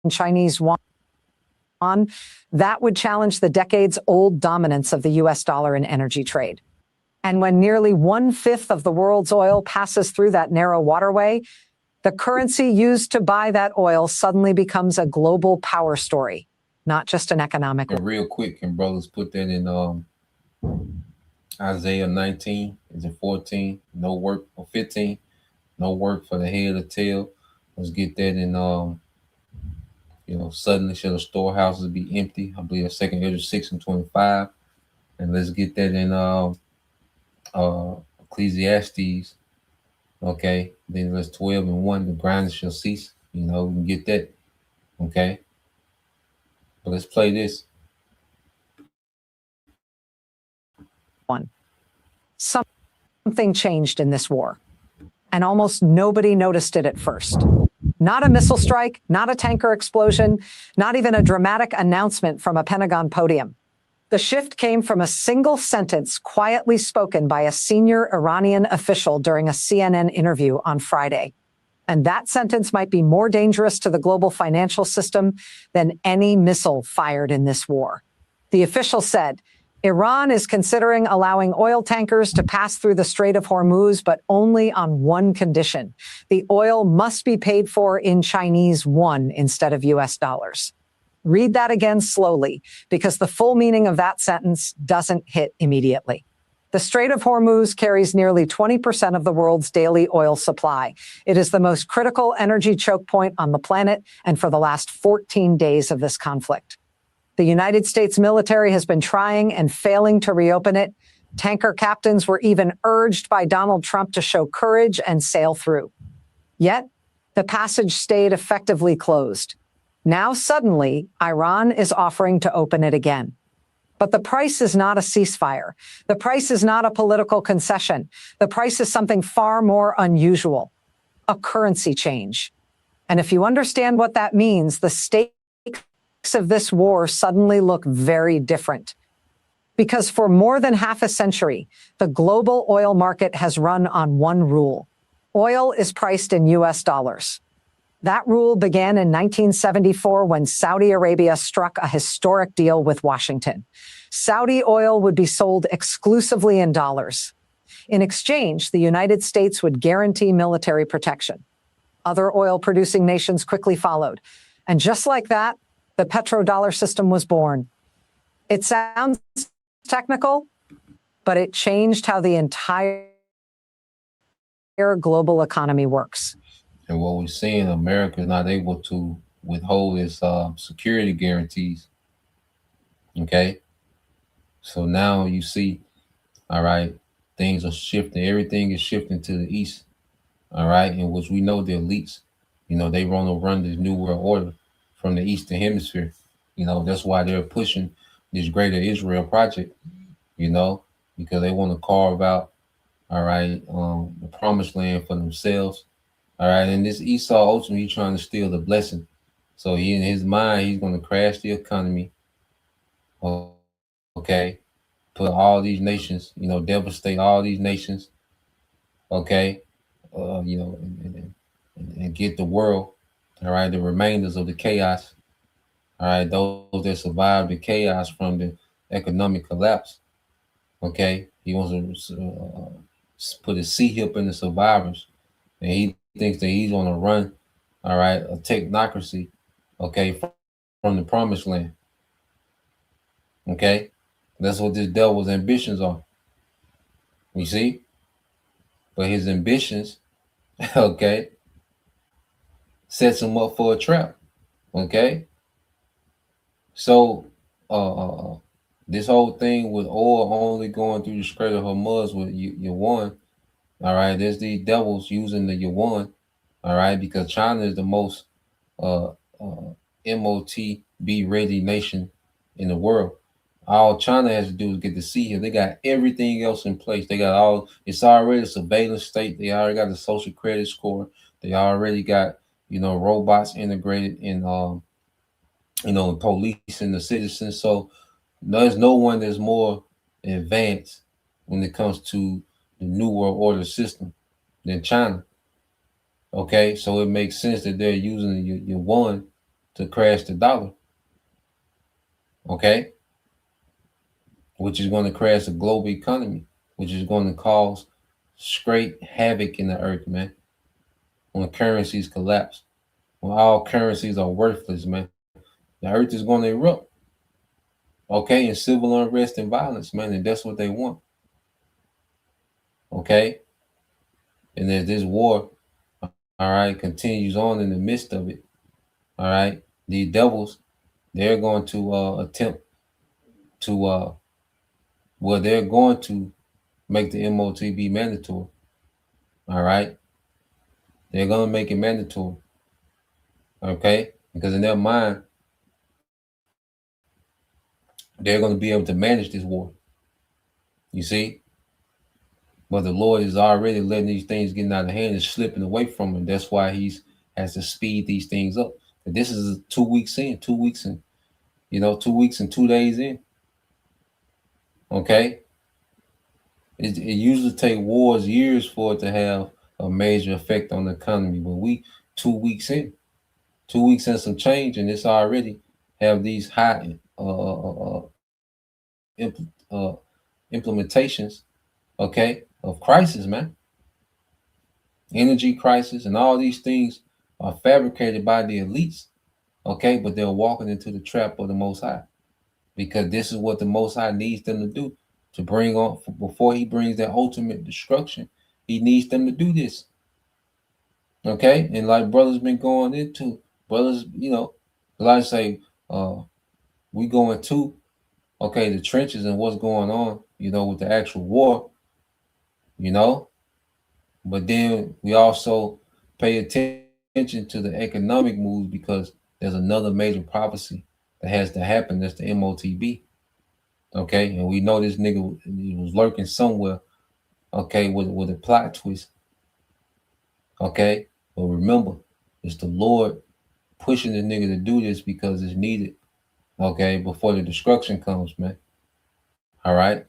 Chinese yuan, that would challenge the decades-old dominance of the US dollar in energy trade. And when nearly 1/5 of the world's oil passes through that narrow waterway, the currency used to buy that oil suddenly becomes a global power story, not just an economic one. And real quick, can brothers put that in Isaiah 19? Is it 14? No work, or 15? No work for the head or tail. Let's get that in suddenly shall the storehouses be empty. I believe that's 2 Ezra 6 and 25. And let's get that in Ecclesiastes. Okay, then verse 12 and 1, the grinding shall cease. We can get that. Okay. But let's play this. Something changed in this war, and almost nobody noticed it at first. Not a missile strike, not a tanker explosion, not even a dramatic announcement from a Pentagon podium. The shift came from a single sentence quietly spoken by a senior Iranian official during a CNN interview on Friday. And that sentence might be more dangerous to the global financial system than any missile fired in this war. The official said, Iran is considering allowing oil tankers to pass through the Strait of Hormuz, but only on one condition. The oil must be paid for in Chinese yuan instead of US dollars. Read that again slowly, because the full meaning of that sentence doesn't hit immediately. The Strait of Hormuz carries nearly 20% of the world's daily oil supply. It is the most critical energy choke point on the planet, and for the last 14 days of this conflict. The United States military has been trying and failing to reopen it. Tanker captains were even urged by Donald Trump to show courage and sail through. Yet, the passage stayed effectively closed. Now, suddenly, Iran is offering to open it again. But the price is not a ceasefire. The price is not a political concession. The price is something far more unusual, a currency change. And if you understand what that means, the stakes of this war suddenly look very different. Because for more than half a century, the global oil market has run on one rule. Oil is priced in US dollars. That rule began in 1974 when Saudi Arabia struck a historic deal with Washington. Saudi oil would be sold exclusively in dollars. In exchange, the United States would guarantee military protection. Other oil-producing nations quickly followed. And just like that, the petrodollar system was born. It sounds technical, but it changed how the entire global economy works. And what we're seeing, America is not able to withhold its security guarantees. Okay. So now you see, all right, things are shifting. Everything is shifting to the east. All right. In which we know the elites, they want to run this new world order from the Eastern Hemisphere. That's why they're pushing this greater Israel project, because they want to carve out, all right, the promised land for themselves. All right, and this Esau ultimately trying to steal the blessing. So he, in his mind, he's going to crash the economy. Okay, put all these nations, devastate all these nations. Okay, and get the world. All right, the remainders of the chaos. All right, those that survived the chaos from the economic collapse. Okay, he wants to put a C-hip in the survivors, and he thinks that he's going to run, all right, a technocracy, okay, from the promised land. Okay, that's what this devil's ambitions are. You see, but his ambitions, okay, sets him up for a trap. Okay, so this whole thing with oil only going through the Strait of Hormuz with yuan, all right, there's these devils using the yuan, all right, because China is the most M.O.T.B ready nation in the world. All China has to do is get to see here. They got everything else in place. They got it's already a surveillance state. They already got the social credit score. They already got, robots integrated in, police and the citizens. So there's no one that's more advanced when it comes to the New World Order system than China. Okay, so it makes sense that they're using your yuan to crash the dollar. Okay, which is going to crash the global economy, which is going to cause straight havoc in the earth, man. When currencies collapse, when all currencies are worthless, man, the earth is going to erupt. Okay, and civil unrest and violence, man, and that's what they want. Okay, and as this war, all right, continues on in the midst of it, all right, these devils, they're going to attempt to well, they're going to make the M.O.T.B mandatory. All right, they're going to make it mandatory. Okay, because in their mind, they're going to be able to manage this war. You see, but the Lord is already letting these things getting out of hand and slipping away from him. That's why he's has to speed these things up. But this is 2 weeks in, 2 weeks in, 2 weeks and 2 days in. Okay, it usually take wars years for it to have a major effect on the economy, but we 2 weeks in, 2 weeks and some change, and it's already have these high impl- implementations, okay, of crisis, man. Energy crisis and all these things are fabricated by the elites, okay, but they're walking into the trap of the Most High because this is what the Most High needs them to do to bring on before He brings that ultimate destruction. He needs them to do this, okay, and like brothers been going into brothers, like I say, we go into okay the trenches and what's going on, with the actual war, you know. But then we also pay attention to the economic moves because there's another major prophecy that has to happen. That's the M.O.T.B. Okay, and we know this nigga was lurking somewhere. Okay, with a plot twist. Okay, but remember, it's the Lord pushing the nigga to do this because it's needed. Okay, before the destruction comes, man. All right,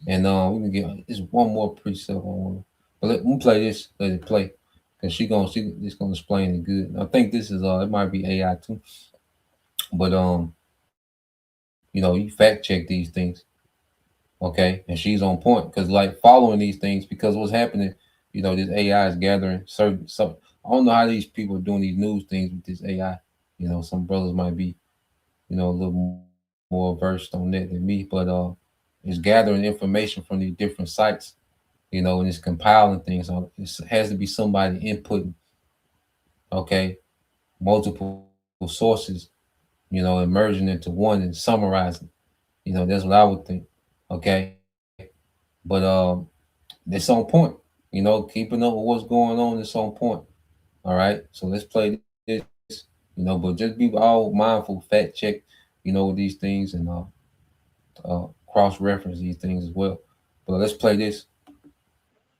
and we can get this one more precept I want. But let me play this. Let it play, cause she it's gonna explain it good. I think this is it might be AI too, but you fact check these things, okay? And she's on point because like following these things because what's happening, this AI is gathering certain. So I don't know how these people are doing these news things with this AI. Some brothers might be, a little more versed on that than me, but it's gathering information from these different sites, and it's compiling things. So it has to be somebody inputting, okay, multiple sources, and merging into one and summarizing. That's what I would think. Okay. But it's on point, keeping up with what's going on, it's on point. All right. So let's play this, but just be all mindful, fact check, these things and cross reference these things as well. But let's play this.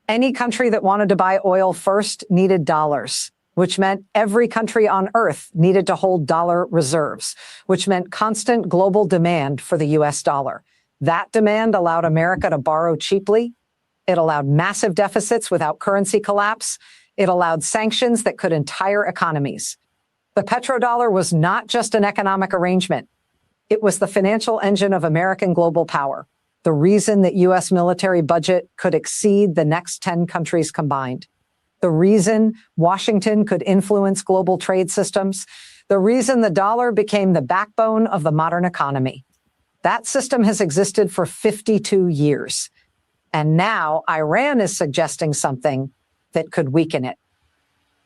Any country that wanted to buy oil first needed dollars, which meant every country on earth needed to hold dollar reserves, which meant constant global demand for the US dollar. That demand allowed America to borrow cheaply. It allowed massive deficits without currency collapse. It allowed sanctions that could entire economies. The petrodollar was not just an economic arrangement. It was the financial engine of American global power. The reason that U.S. military budget could exceed the next 10 countries combined. The reason Washington could influence global trade systems. The reason the dollar became the backbone of the modern economy. That system has existed for 52 years. And now Iran is suggesting something that could weaken it.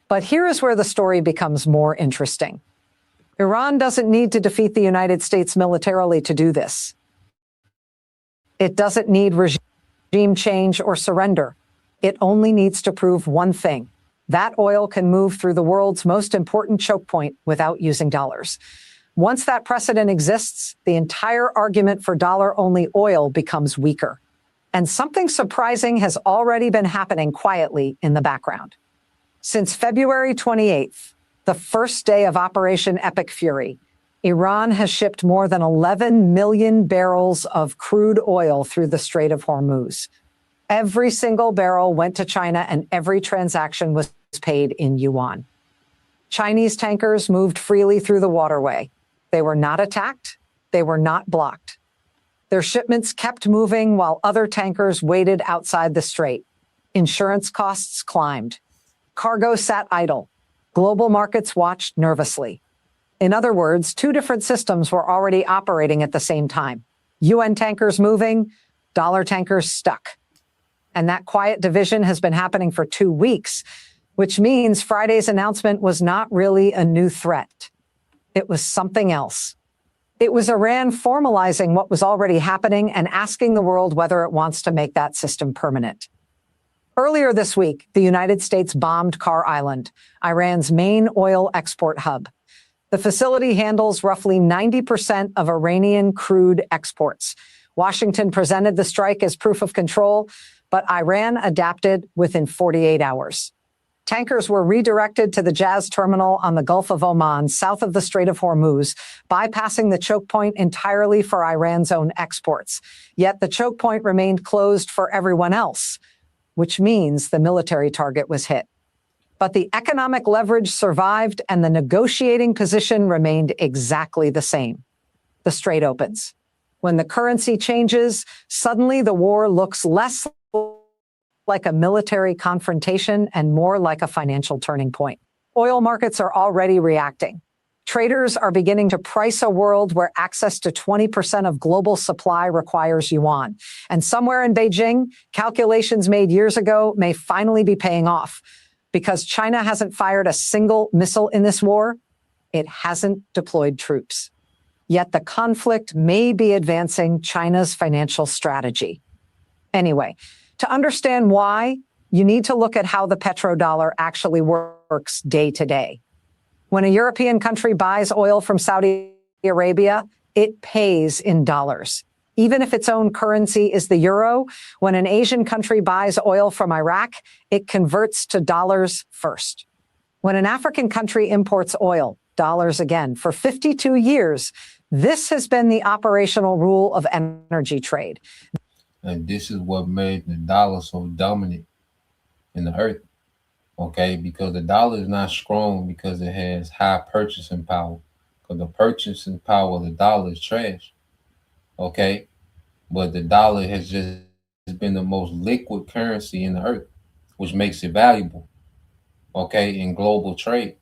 But here is where the story becomes more interesting. Iran doesn't need to defeat the United States militarily to do this. It doesn't need regime change or surrender. It only needs to prove one thing. That oil can move through the world's most important choke point without using dollars. Once that precedent exists, the entire argument for dollar-only oil becomes weaker. And something surprising has already been happening quietly in the background. Since February 28th, the first day of Operation Epic Fury, Iran has shipped more than 11 million barrels of crude oil through the Strait of Hormuz. Every single barrel went to China and every transaction was paid in yuan. Chinese tankers moved freely through the waterway. They were not attacked. They were not blocked. Their shipments kept moving while other tankers waited outside the strait. Insurance costs climbed. Cargo sat idle. Global markets watched nervously. In other words, two different systems were already operating at the same time. UN tankers moving, dollar tankers stuck. And that quiet division has been happening for 2 weeks, which means Friday's announcement was not really a new threat. It was something else. It was Iran formalizing what was already happening and asking the world whether it wants to make that system permanent. Earlier this week, the United States bombed Car Island, Iran's main oil export hub. The facility handles roughly 90% of Iranian crude exports. Washington presented the strike as proof of control, but Iran adapted within 48 hours. Tankers were redirected to the Jazz terminal on the Gulf of Oman, south of the Strait of Hormuz, bypassing the choke point entirely for Iran's own exports. Yet the choke point remained closed for everyone else, which means the military target was hit. But the economic leverage survived and the negotiating position remained exactly the same. The strait opens. When the currency changes, suddenly the war looks less like a military confrontation and more like a financial turning point. Oil markets are already reacting. Traders are beginning to price a world where access to 20% of global supply requires yuan. And somewhere in Beijing, calculations made years ago may finally be paying off. Because China hasn't fired a single missile in this war, it hasn't deployed troops. Yet the conflict may be advancing China's financial strategy. Anyway, to understand why, you need to look at how the petrodollar actually works day to day. When a European country buys oil from Saudi Arabia, it pays in dollars. Even if its own currency is the euro, when an Asian country buys oil from Iraq, it converts to dollars first. When an African country imports oil, dollars again. For 52 years, this has been the operational rule of energy trade. And this is what made the dollar so dominant in the earth. Okay, because the dollar is not strong because it has high purchasing power. Because the purchasing power of the dollar is trash. Okay, but the dollar has just been the most liquid currency in the earth, which makes it valuable. Okay, in global trade.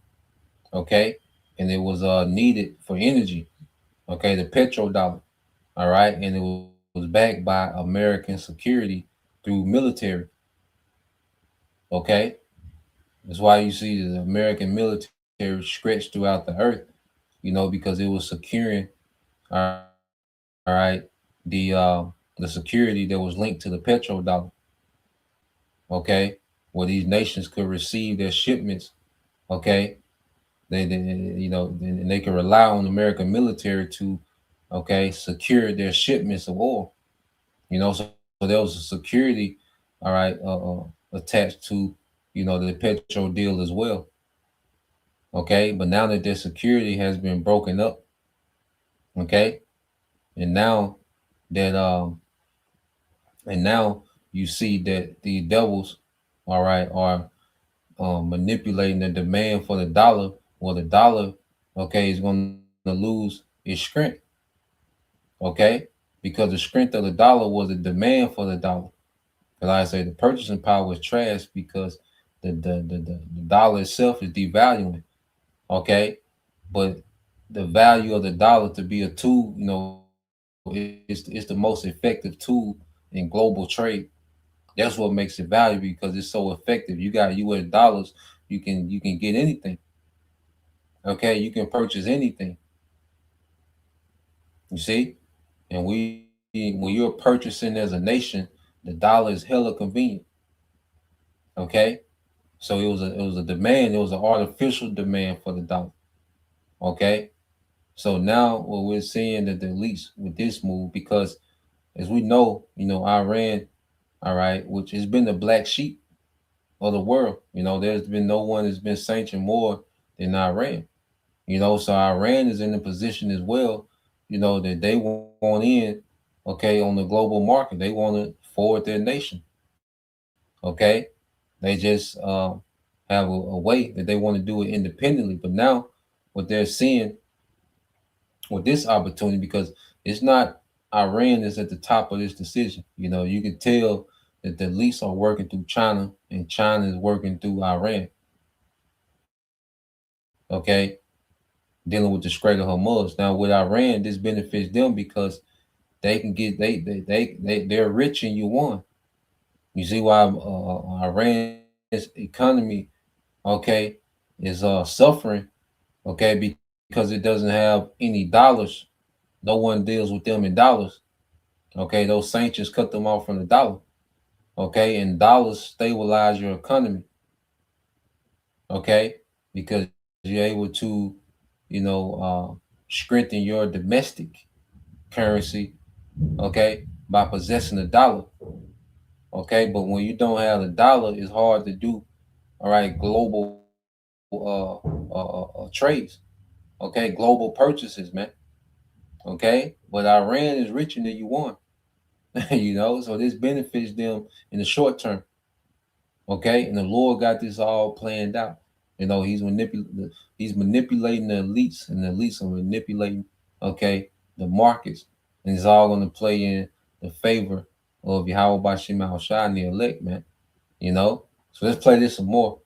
Okay, and it was needed for energy. Okay, the petrodollar. All right, and it was backed by American security through military. Okay, that's why you see the American military stretched throughout the earth, because it was securing, all right, the security that was linked to the petrodollar. Okay, where these nations could receive their shipments. Okay, and they could rely on the American military to, secure their shipments of oil. So there was a security, all right, attached to, the petro deal as well. Okay, but now that their security has been broken up, okay, and now that and now you see that the devils, all right, are manipulating the demand for the dollar. Well, the dollar, okay, is going to lose its strength, okay, because the strength of the dollar was the demand for the dollar. Like I say, the purchasing power is trash because the dollar itself is devaluing. Okay, but the value of the dollar to be a tool, it's the most effective tool in global trade. That's what makes it valuable because it's so effective. You got U.S. dollars, you can get anything. Okay, you can purchase anything. You see, and when you're purchasing as a nation, the dollar is hella convenient. Okay, so it was a demand. It was an artificial demand for the dollar. Okay, so now what we're seeing that at least with this move, because as we know, Iran, all right, which has been the black sheep of the world. There's been no one that's been sanctioned more than Iran. So Iran is in a position as well, that they want in, okay, on the global market. They want to forward their nation, okay. They just have a way that they want to do it independently. But now, what they're seeing with this opportunity, because it's not Iran is at the top of this decision. You can tell that the elites are working through China, and China is working through Iran. Okay, dealing with the Strait of Hormuz. Now, with Iran, this benefits them because they can get they're rich in yuan. You see why Iran's economy, okay, is suffering, okay, because it doesn't have any dollars. No one deals with them in dollars. Okay, those sanctions cut them off from the dollar. Okay, and dollars stabilize your economy. Okay, because you're able to, strengthen your domestic currency. Okay, by possessing a dollar. Okay, but when you don't have the dollar, it's hard to do. All right, global trades. Okay, global purchases, man. Okay, but Iran is richer than you want. So this benefits them in the short term. Okay, and the Lord got this all planned out. He's manipulating the elites, and the elites are manipulating, okay, the markets, and it's all going to play in the favor of Yahweh Bashim Shai and the elect, man. So let's play this some more.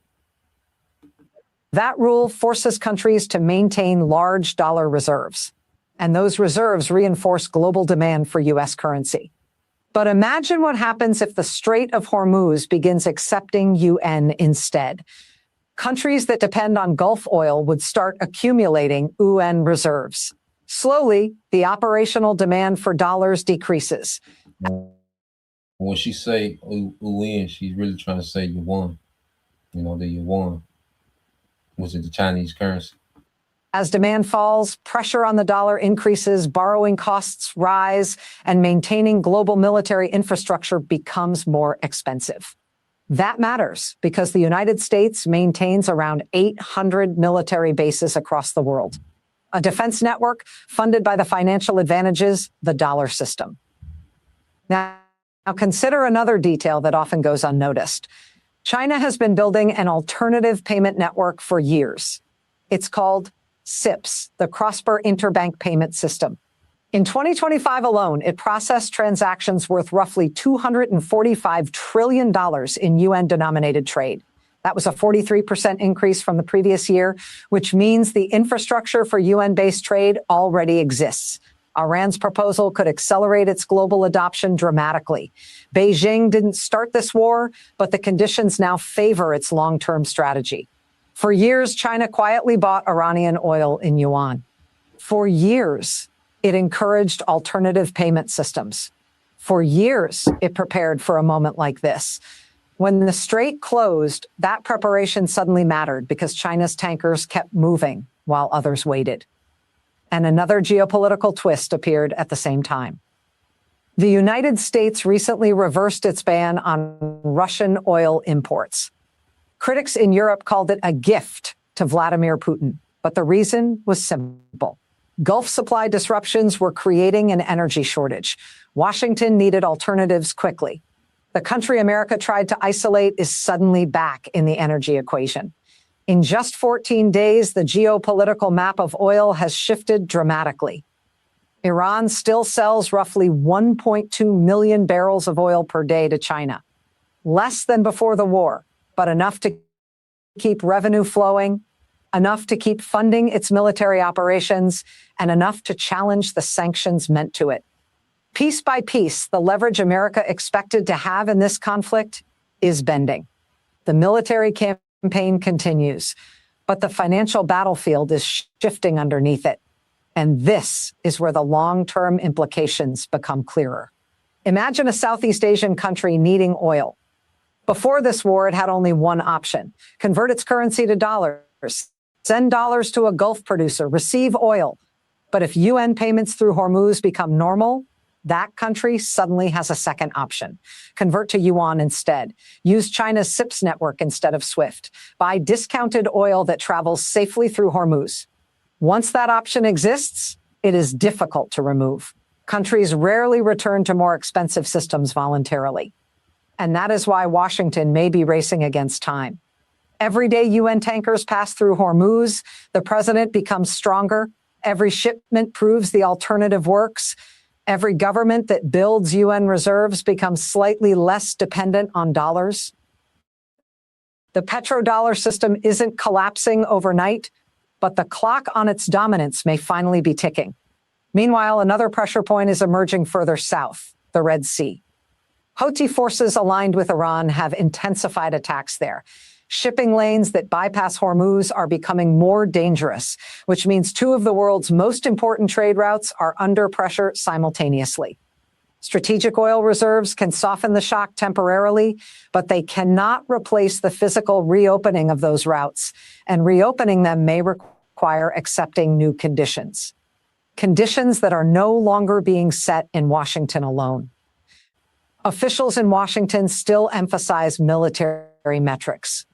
That rule forces countries to maintain large dollar reserves, and those reserves reinforce global demand for U.S. currency. But imagine what happens if the Strait of Hormuz begins accepting UN instead. Countries that depend on Gulf oil would start accumulating UN reserves. Slowly, the operational demand for dollars decreases. When she say UN, she's really trying to say yuan. The yuan, which is the Chinese currency. As demand falls, pressure on the dollar increases, borrowing costs rise, and maintaining global military infrastructure becomes more expensive. That matters because the United States maintains around 800 military bases across the world, a defense network funded by the financial advantages, the dollar system. Now consider another detail that often goes unnoticed. China has been building an alternative payment network for years. It's called CIPS, the Cross-Border Interbank Payment System. In 2025 alone, it processed transactions worth roughly $245 trillion in UN-denominated trade. That was a 43% increase from the previous year, which means the infrastructure for UN-based trade already exists. Iran's proposal could accelerate its global adoption dramatically. Beijing didn't start this war, but the conditions now favor its long-term strategy. For years, China quietly bought Iranian oil in yuan. For years, it encouraged alternative payment systems. For years, it prepared for a moment like this. When the strait closed, that preparation suddenly mattered because China's tankers kept moving while others waited. And another geopolitical twist appeared at the same time. The United States recently reversed its ban on Russian oil imports. Critics in Europe called it a gift to Vladimir Putin, but the reason was simple. Gulf supply disruptions were creating an energy shortage. Washington needed alternatives quickly. The country America tried to isolate is suddenly back in the energy equation. In just 14 days, the geopolitical map of oil has shifted dramatically. Iran still sells roughly 1.2 million barrels of oil per day to China. Less than before the war, but enough to keep revenue flowing, enough to keep funding its military operations, and enough to challenge the sanctions meant to it. Piece by piece, the leverage America expected to have in this conflict is bending. The military campaign continues, but the financial battlefield is shifting underneath it. And this is where the long-term implications become clearer. Imagine a Southeast Asian country needing oil. Before this war, it had only one option: convert its currency to dollars, send dollars to a Gulf producer, receive oil. But if UN payments through Hormuz become normal, that country suddenly has a second option: convert to yuan instead, use China's CIPS network instead of SWIFT, buy discounted oil that travels safely through Hormuz. Once that option exists, it is difficult to remove. Countries rarely return to more expensive systems voluntarily. And that is why Washington may be racing against time. Every day UN tankers pass through Hormuz, the president becomes stronger. Every shipment proves the alternative works. Every government that builds UN reserves becomes slightly less dependent on dollars. The petrodollar system isn't collapsing overnight, but the clock on its dominance may finally be ticking. Meanwhile, another pressure point is emerging further south, the Red Sea. Houthi forces aligned with Iran have intensified attacks there. Shipping lanes that bypass Hormuz are becoming more dangerous, which means two of the world's most important trade routes are under pressure simultaneously. Strategic oil reserves can soften the shock temporarily, but they cannot replace the physical reopening of those routes, and reopening them may require accepting new conditions. Conditions that are no longer being set in Washington alone. Officials in Washington still emphasize military metrics.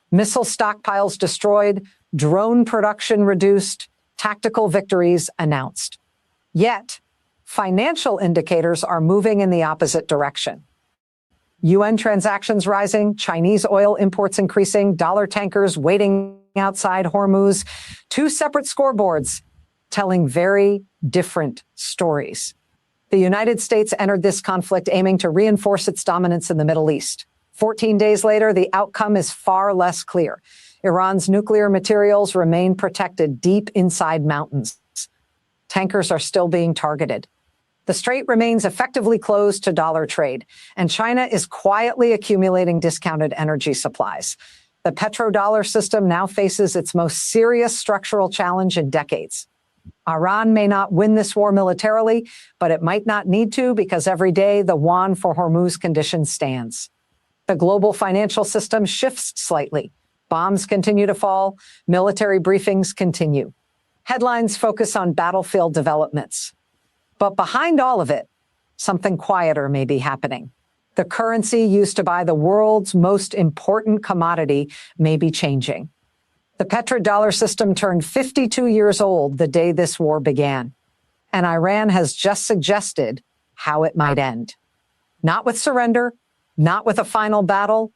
Missile stockpiles destroyed, drone production reduced, tactical victories announced. Yet, financial indicators are moving in the opposite direction. UN transactions rising, Chinese oil imports increasing, dollar tankers waiting outside Hormuz, two separate scoreboards telling very different stories. The United States entered this conflict aiming to reinforce its dominance in the Middle East. 14 days later, the outcome is far less clear. Iran's nuclear materials remain protected deep inside mountains. Tankers are still being targeted. The strait remains effectively closed to dollar trade, and China is quietly accumulating discounted energy supplies. The petrodollar system now faces its most serious structural challenge in decades. Iran may not win this war militarily, but it might not need to because every day the yuan for Hormuz condition stands. The global financial system shifts slightly. Bombs continue to fall. Military briefings continue. Headlines focus on battlefield developments. But behind all of it, something quieter may be happening. The currency used to buy the world's most important commodity may be changing. The petrodollar system turned 52 years old the day this war began, and Iran has just suggested how it might end. Not with surrender, not with a final battle,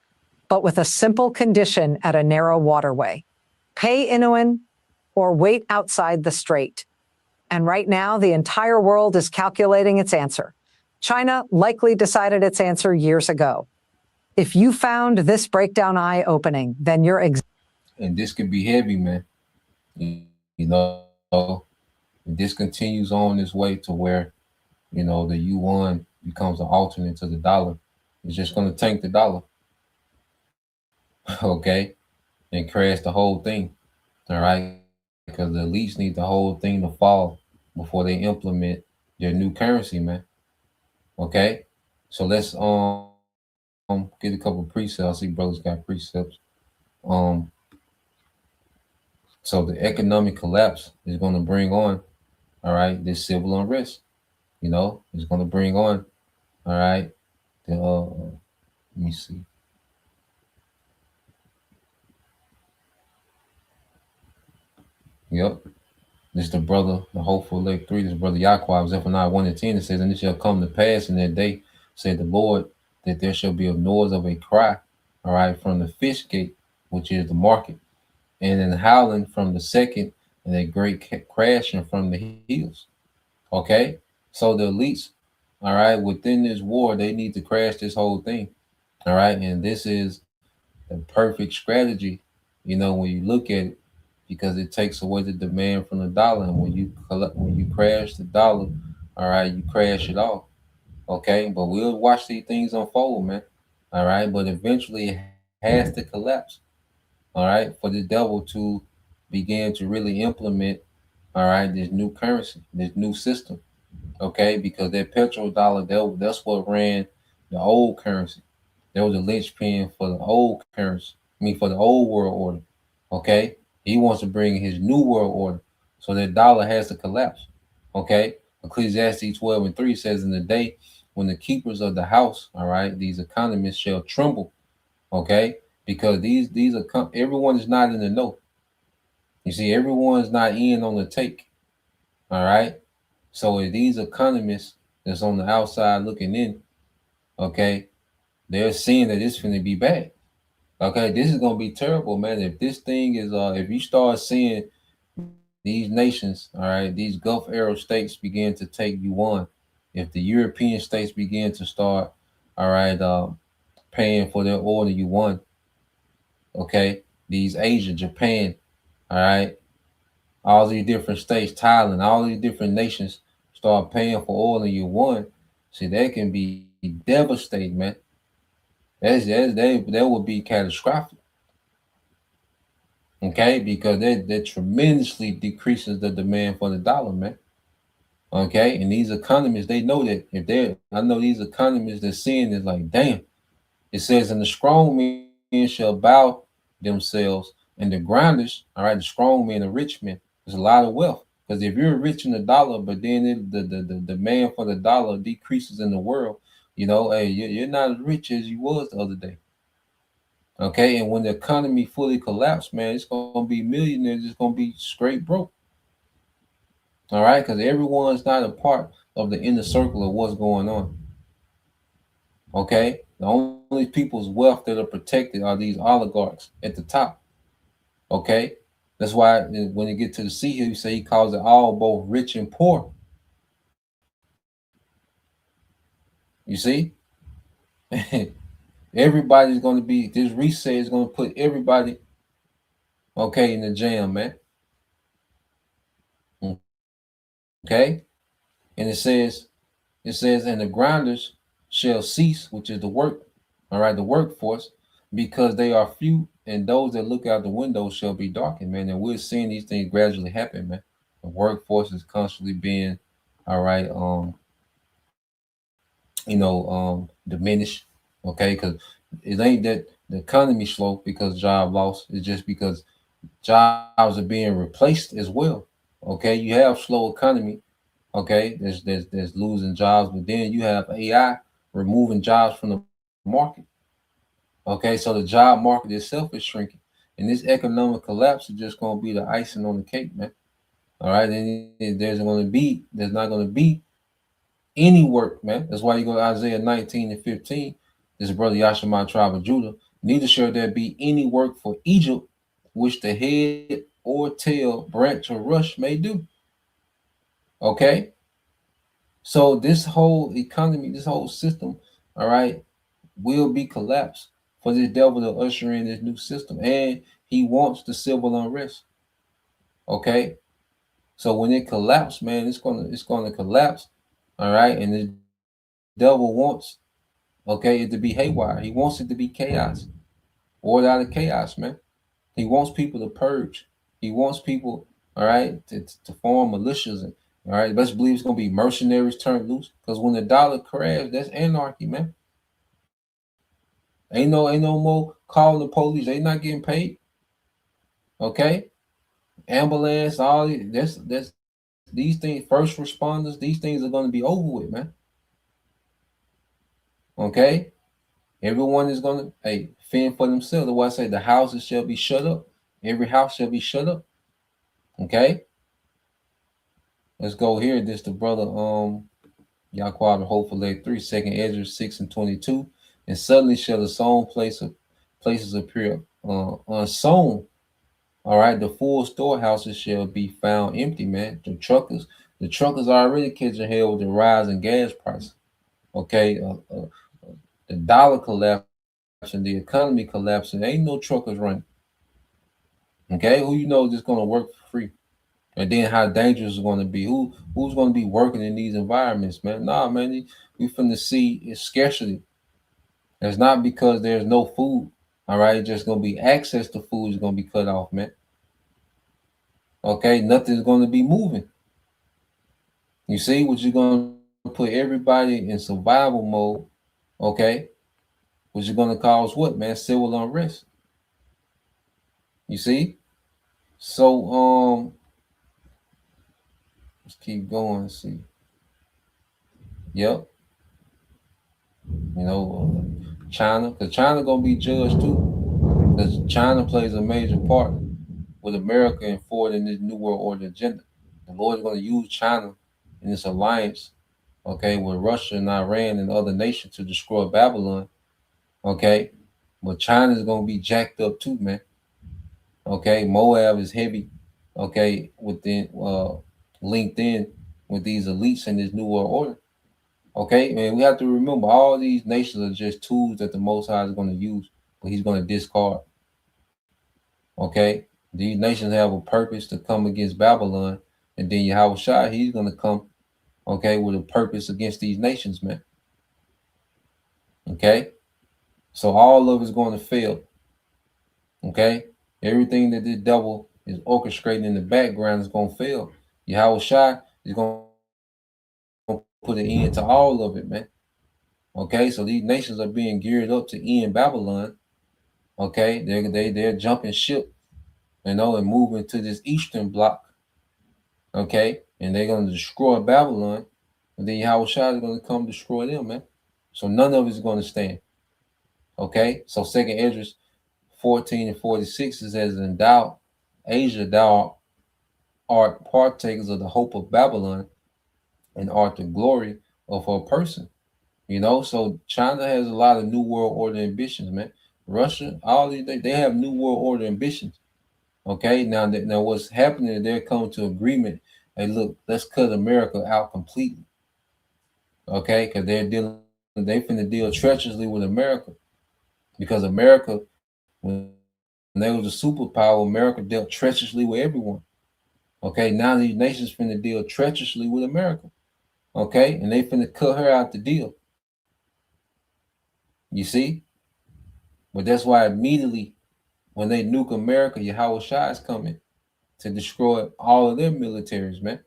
but with a simple condition at a narrow waterway. Pay Inuin or wait outside the strait. And right now, the entire world is calculating its answer. China likely decided its answer years ago. If you found this breakdown eye-opening, then you're And this could be heavy, man. You know, if this continues on this way to where, the yuan becomes an alternate to the dollar, it's just going to tank the dollar, okay, and crash the whole thing, all right? Because the elites need the whole thing to fall before they implement their new currency, man. Okay, so let's get a couple precepts. I see brothers got precepts. Um, so the economic collapse is going to bring on, all right, this civil unrest. It's going to bring on, all right. Let me see. Yep. This is the brother, the hopeful elect 3. This brother Yahweh, Zephaniah 1 and 10. It says, "And it shall come to pass in that day, said the Lord, that there shall be a noise of a cry, all right, from the fish gate, which is the market, and an howling from the second, and a great crashing from the hills." Okay? So the elites, all right, within this war, they need to crash this whole thing. All right. And this is the perfect strategy, when you look at it, because it takes away the demand from the dollar. And when you crash the dollar, all right, you crash it all. Okay, but we'll watch these things unfold, man. All right, but eventually it has to collapse. All right, for the devil to begin to really implement, all right, this new currency, this new system. Okay, because that petrodollar, that's what ran the old currency. There was a linchpin for the old currency. For the old world order. Okay, he wants to bring his new world order, so that dollar has to collapse. Okay, Ecclesiastes 12 and 3 says, "In the day when the keepers of the house, all right, these economists shall tremble." Okay, because these are everyone is not in the know. You see, everyone's not in on the take. All right. So if these economists that's on the outside looking in, okay, they're seeing that it's going to be bad. Okay, this is gonna be terrible, man. If this thing is if you start seeing these nations, all right, these Gulf Arab states begin to take yuan, if the European states begin to start, all right, paying for their oil in yuan, okay, these Asia, Japan, all right, all these different states, Thailand, all these different nations start paying for oil in yuan, see, that can be devastating, man. That would be catastrophic. Okay, because that tremendously decreases the demand for the dollar, man. Okay, and these economists, they know that if they're, I know these economists, they're seeing this like, damn. It says, and the strong men shall bow themselves, and the grinders, all right, the strong men, the rich men, there's a lot of wealth. Because if you're rich in the dollar, but then the demand for the dollar decreases in the world, hey, you're not as rich as you was the other day. Okay, and when the economy fully collapsed, man, it's gonna be millionaires. It's gonna be straight broke. All right, because everyone's not a part of the inner circle of what's going on. Okay, the only people's wealth that are protected are these oligarchs at the top. Okay, that's why when you get to the sea here, you say he calls it all both rich and poor. You see, everybody's going to be, this reset is going to put everybody, okay, in the jam, man. Okay, and it says, and the grinders shall cease, which is the work, all right, the workforce, because they are few, and those that look out the window shall be darkened, man. And we're seeing these things gradually happen, man. The workforce is constantly being, all right, diminished, okay, because it ain't that the economy slow because job loss. It's just because jobs are being replaced as well. Okay, you have slow economy. Okay, there's losing jobs, but then you have AI removing jobs from the market. Okay, so the job market itself is shrinking, and this economic collapse is just going to be the icing on the cake, man. All right, and there's not going to be any work, man. That's why you go to Isaiah 19 and 15. This brother Yashima, tribe of Judah, neither shall there be any work for Egypt, which the head or tail, branch or rush may do. Okay, so this whole economy, this whole system, all right, will be collapsed for this devil to usher in this new system, and he wants the civil unrest. Okay, so when it collapses, man, it's gonna collapse. All right, and the devil wants, okay, it to be haywire. He wants it to be chaos, order out of chaos, man. He wants people to purge. He wants people, all right, to form militias, and all right, best believe it's gonna be mercenaries turned loose. Because when the dollar crashes, that's anarchy, man. Ain't no more calling the police. They not getting paid. Okay, ambulance, all that's these things, first responders, these things are gonna be over with, man. Okay, everyone is gonna fend for themselves. That's why I say the houses shall be shut up. Every house shall be shut up. Okay, let's go here. This the brother Yahweh hopeful leg 3, 2nd Ezra 6 and 22. And suddenly shall the sown places appear unsown. All right, the full storehouses shall be found empty, man. The truckers are already catching hell with the rise in gas prices. Okay, the dollar collapsing, the economy collapsing. Ain't no truckers running. Okay, who you know is just gonna work for free? And then how dangerous it's going to be. Who's going to be working in these environments, man? Nah, man, we finna see it's scarcity. It's not because there's no food. All right, it's just going to be access to food is going to be cut off, man. Okay, nothing's going to be moving. You see, what you're going to put everybody in survival mode. Okay, which is going to cause what, man? Civil unrest. You see, so let's keep going. Let's see. Yep. China, because China gonna be judged too, because China plays a major part with America and forwarding this New World Order agenda. The Lord is going to use China in this alliance, okay, with Russia and Iran and other nations to destroy Babylon, okay? But China is going to be jacked up too, man. Okay, Moab is heavy, okay, within linked in with these elites in this New World Order. Okay, and we have to remember all these nations are just tools that the Most High is going to use, but He's going to discard. Okay, these nations have a purpose to come against Babylon, and then Yahweh Shai, He's going to come, okay, with a purpose against these nations, man. Okay, so all of it's going to fail. Okay, everything that the devil is orchestrating in the background is going to fail. Yahweh Shai is going to put an end to all of it, man. Okay, so these nations are being geared up to end Babylon. Okay, they're jumping ship, and moving to this eastern block. Okay, and they're going to destroy Babylon, and then Yahweh Shai is going to come destroy them, man. So none of it is going to stand. Okay, so Second Esdras 14 and 46 it says, "And thou, Asia, thou art partakers of the hope of Babylon, and art the glory of her person." So China has a lot of New World Order ambitions, man. Russia, all these they have New World Order ambitions. Okay, now what's happening? They're coming to agreement. Hey, look, let's cut America out completely. Okay, because they finna deal treacherously with America, because America, when they was a superpower, America dealt treacherously with everyone. Okay, now these nations finna deal treacherously with America. Okay, and they finna cut her out the deal. You see? But that's why immediately when they nuke America, Yahweh Shai is coming to destroy all of their militaries, man.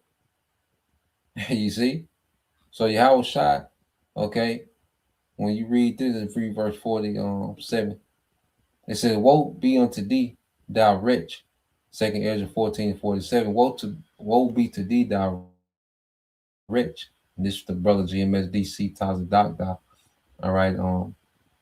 You see? So Yahweh Shai, okay, when you read this in 3 verse 47, it says, "Woe be unto thee, thou wretch." Second Ezra 14 and 47. Woe be to thee, thou wretch. And this is the brother GMSDC Taza Doctor. All right,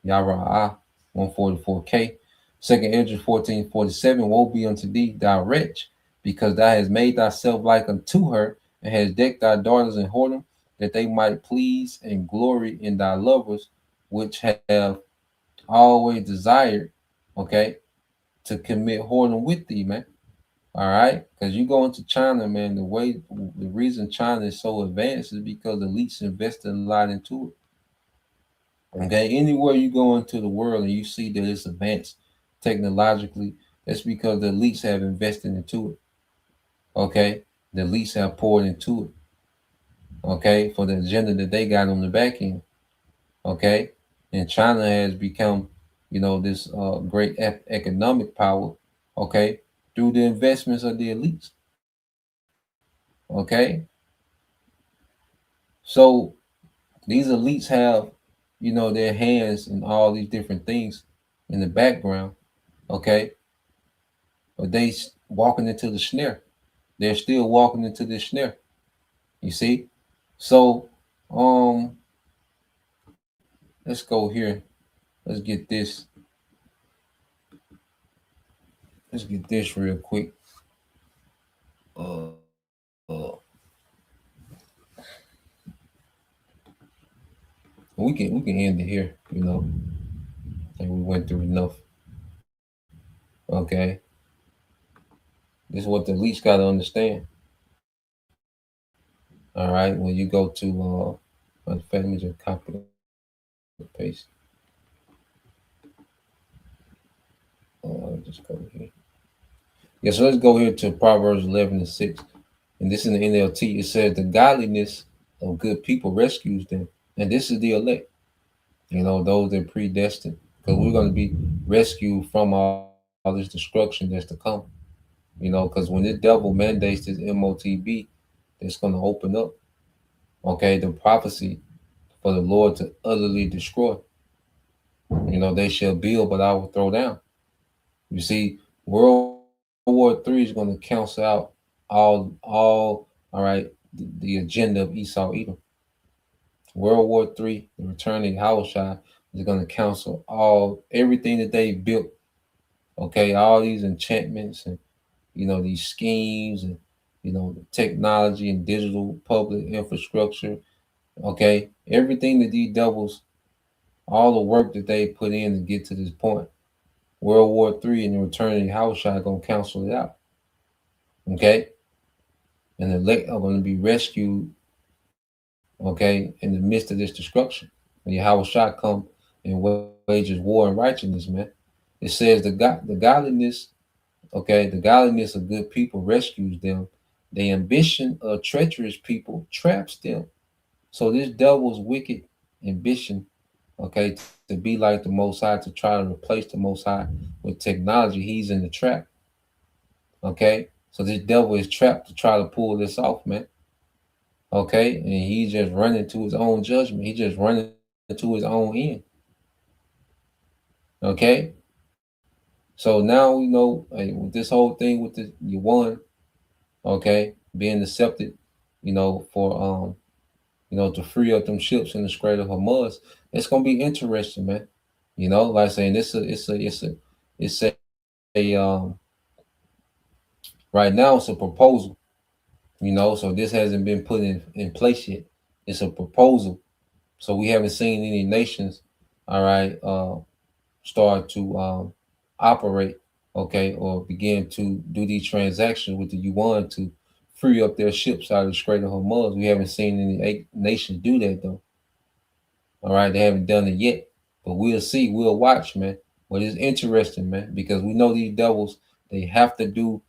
Yara 144K. Second Ezra 14:47. Woe be unto thee, thou wretch, because thou hast made thyself like unto her, and hast decked thy daughters in whoredom, that they might please and glory in thy lovers, which have always desired, okay, to commit whoredom with thee, man. All right, because you go into China, man. The reason China is so advanced is because the elites invested a lot into it. Okay, anywhere you go into the world and you see that it's advanced technologically, that's because the elites have invested into it. Okay, the elites have poured into it. Okay, for the agenda that they got on the back end. Okay, and China has become, this great economic power. Okay, through the investments of the elites. Okay, so these elites have, their hands in all these different things in the background. Okay, but they walking into the snare. They're still walking into this snare. You see? So, let's go here. Let's get this. Let's get this real quick. Uh, uh, we can end it here. I think we went through enough. Okay, this is what the elites got to understand. All right, when you go to let me just copy and paste. Just go here. Yeah, so let's go here to Proverbs 11 and 6. And this in the NLT, it says, "The godliness of good people rescues them." And this is the elect, those that predestined. Because we're going to be rescued from all this destruction that's to come. Because when the devil mandates this M.O.T.B, it's going to open up, okay, the prophecy for the Lord to utterly destroy. They shall build, but I will throw down. You see, World War III is going to cancel out all right, the agenda of Esau Edom. World War III, the returning Yahushua, is going to cancel everything that they built. Okay, all these enchantments and these schemes and, the technology and digital public infrastructure. Okay. Everything that these devils, all the work that they put in to get to this point, World War III and the return of Yahushua going to cancel it out. Okay. And the elect are going to be rescued, okay, in the midst of this destruction. When Yahushua come and wages war and righteousness, man. It says the godliness, okay, the godliness of good people rescues them. The ambition of treacherous people traps them. So this devil's wicked ambition, okay, to be like the Most High, to try to replace the Most High with technology, he's in the trap. Okay, so this devil is trapped to try to pull this off, man. Okay, and he's just running to his own judgment. He's just running to his own end. Okay, so now we know, with this whole thing with the Yuan, okay, being accepted, for to free up them ships in the Strait of Hormuz. It's gonna be interesting, man. Like saying it's a right now it's a proposal. So this hasn't been put in place yet. It's a proposal. So we haven't seen any nations, all right, start to operate, okay, or begin to do these transactions with the yuan to free up their ships out of the Strait of Hormuz. We haven't seen any nations do that though. All right, they haven't done it yet, but we'll see. We'll watch, man. But it's interesting, man, because we know these devils. They have to do,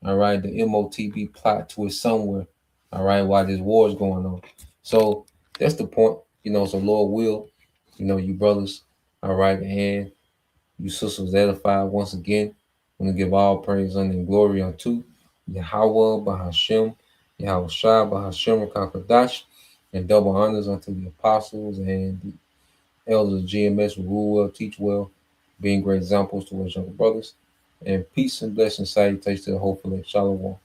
all right, the M.O.T.B plot to it somewhere, all right, while this war is going on. So that's the point, So Lord will, you brothers, all right, and you sisters edified once again. I'm gonna give all praise and glory unto Yahweh Bahashem, Yahweh Shah Bahashem Kakadash, and double honors unto the apostles and the elders of GMS who rule well, teach well, being great examples to us younger brothers. And peace and blessing salutations to the whole Shalom.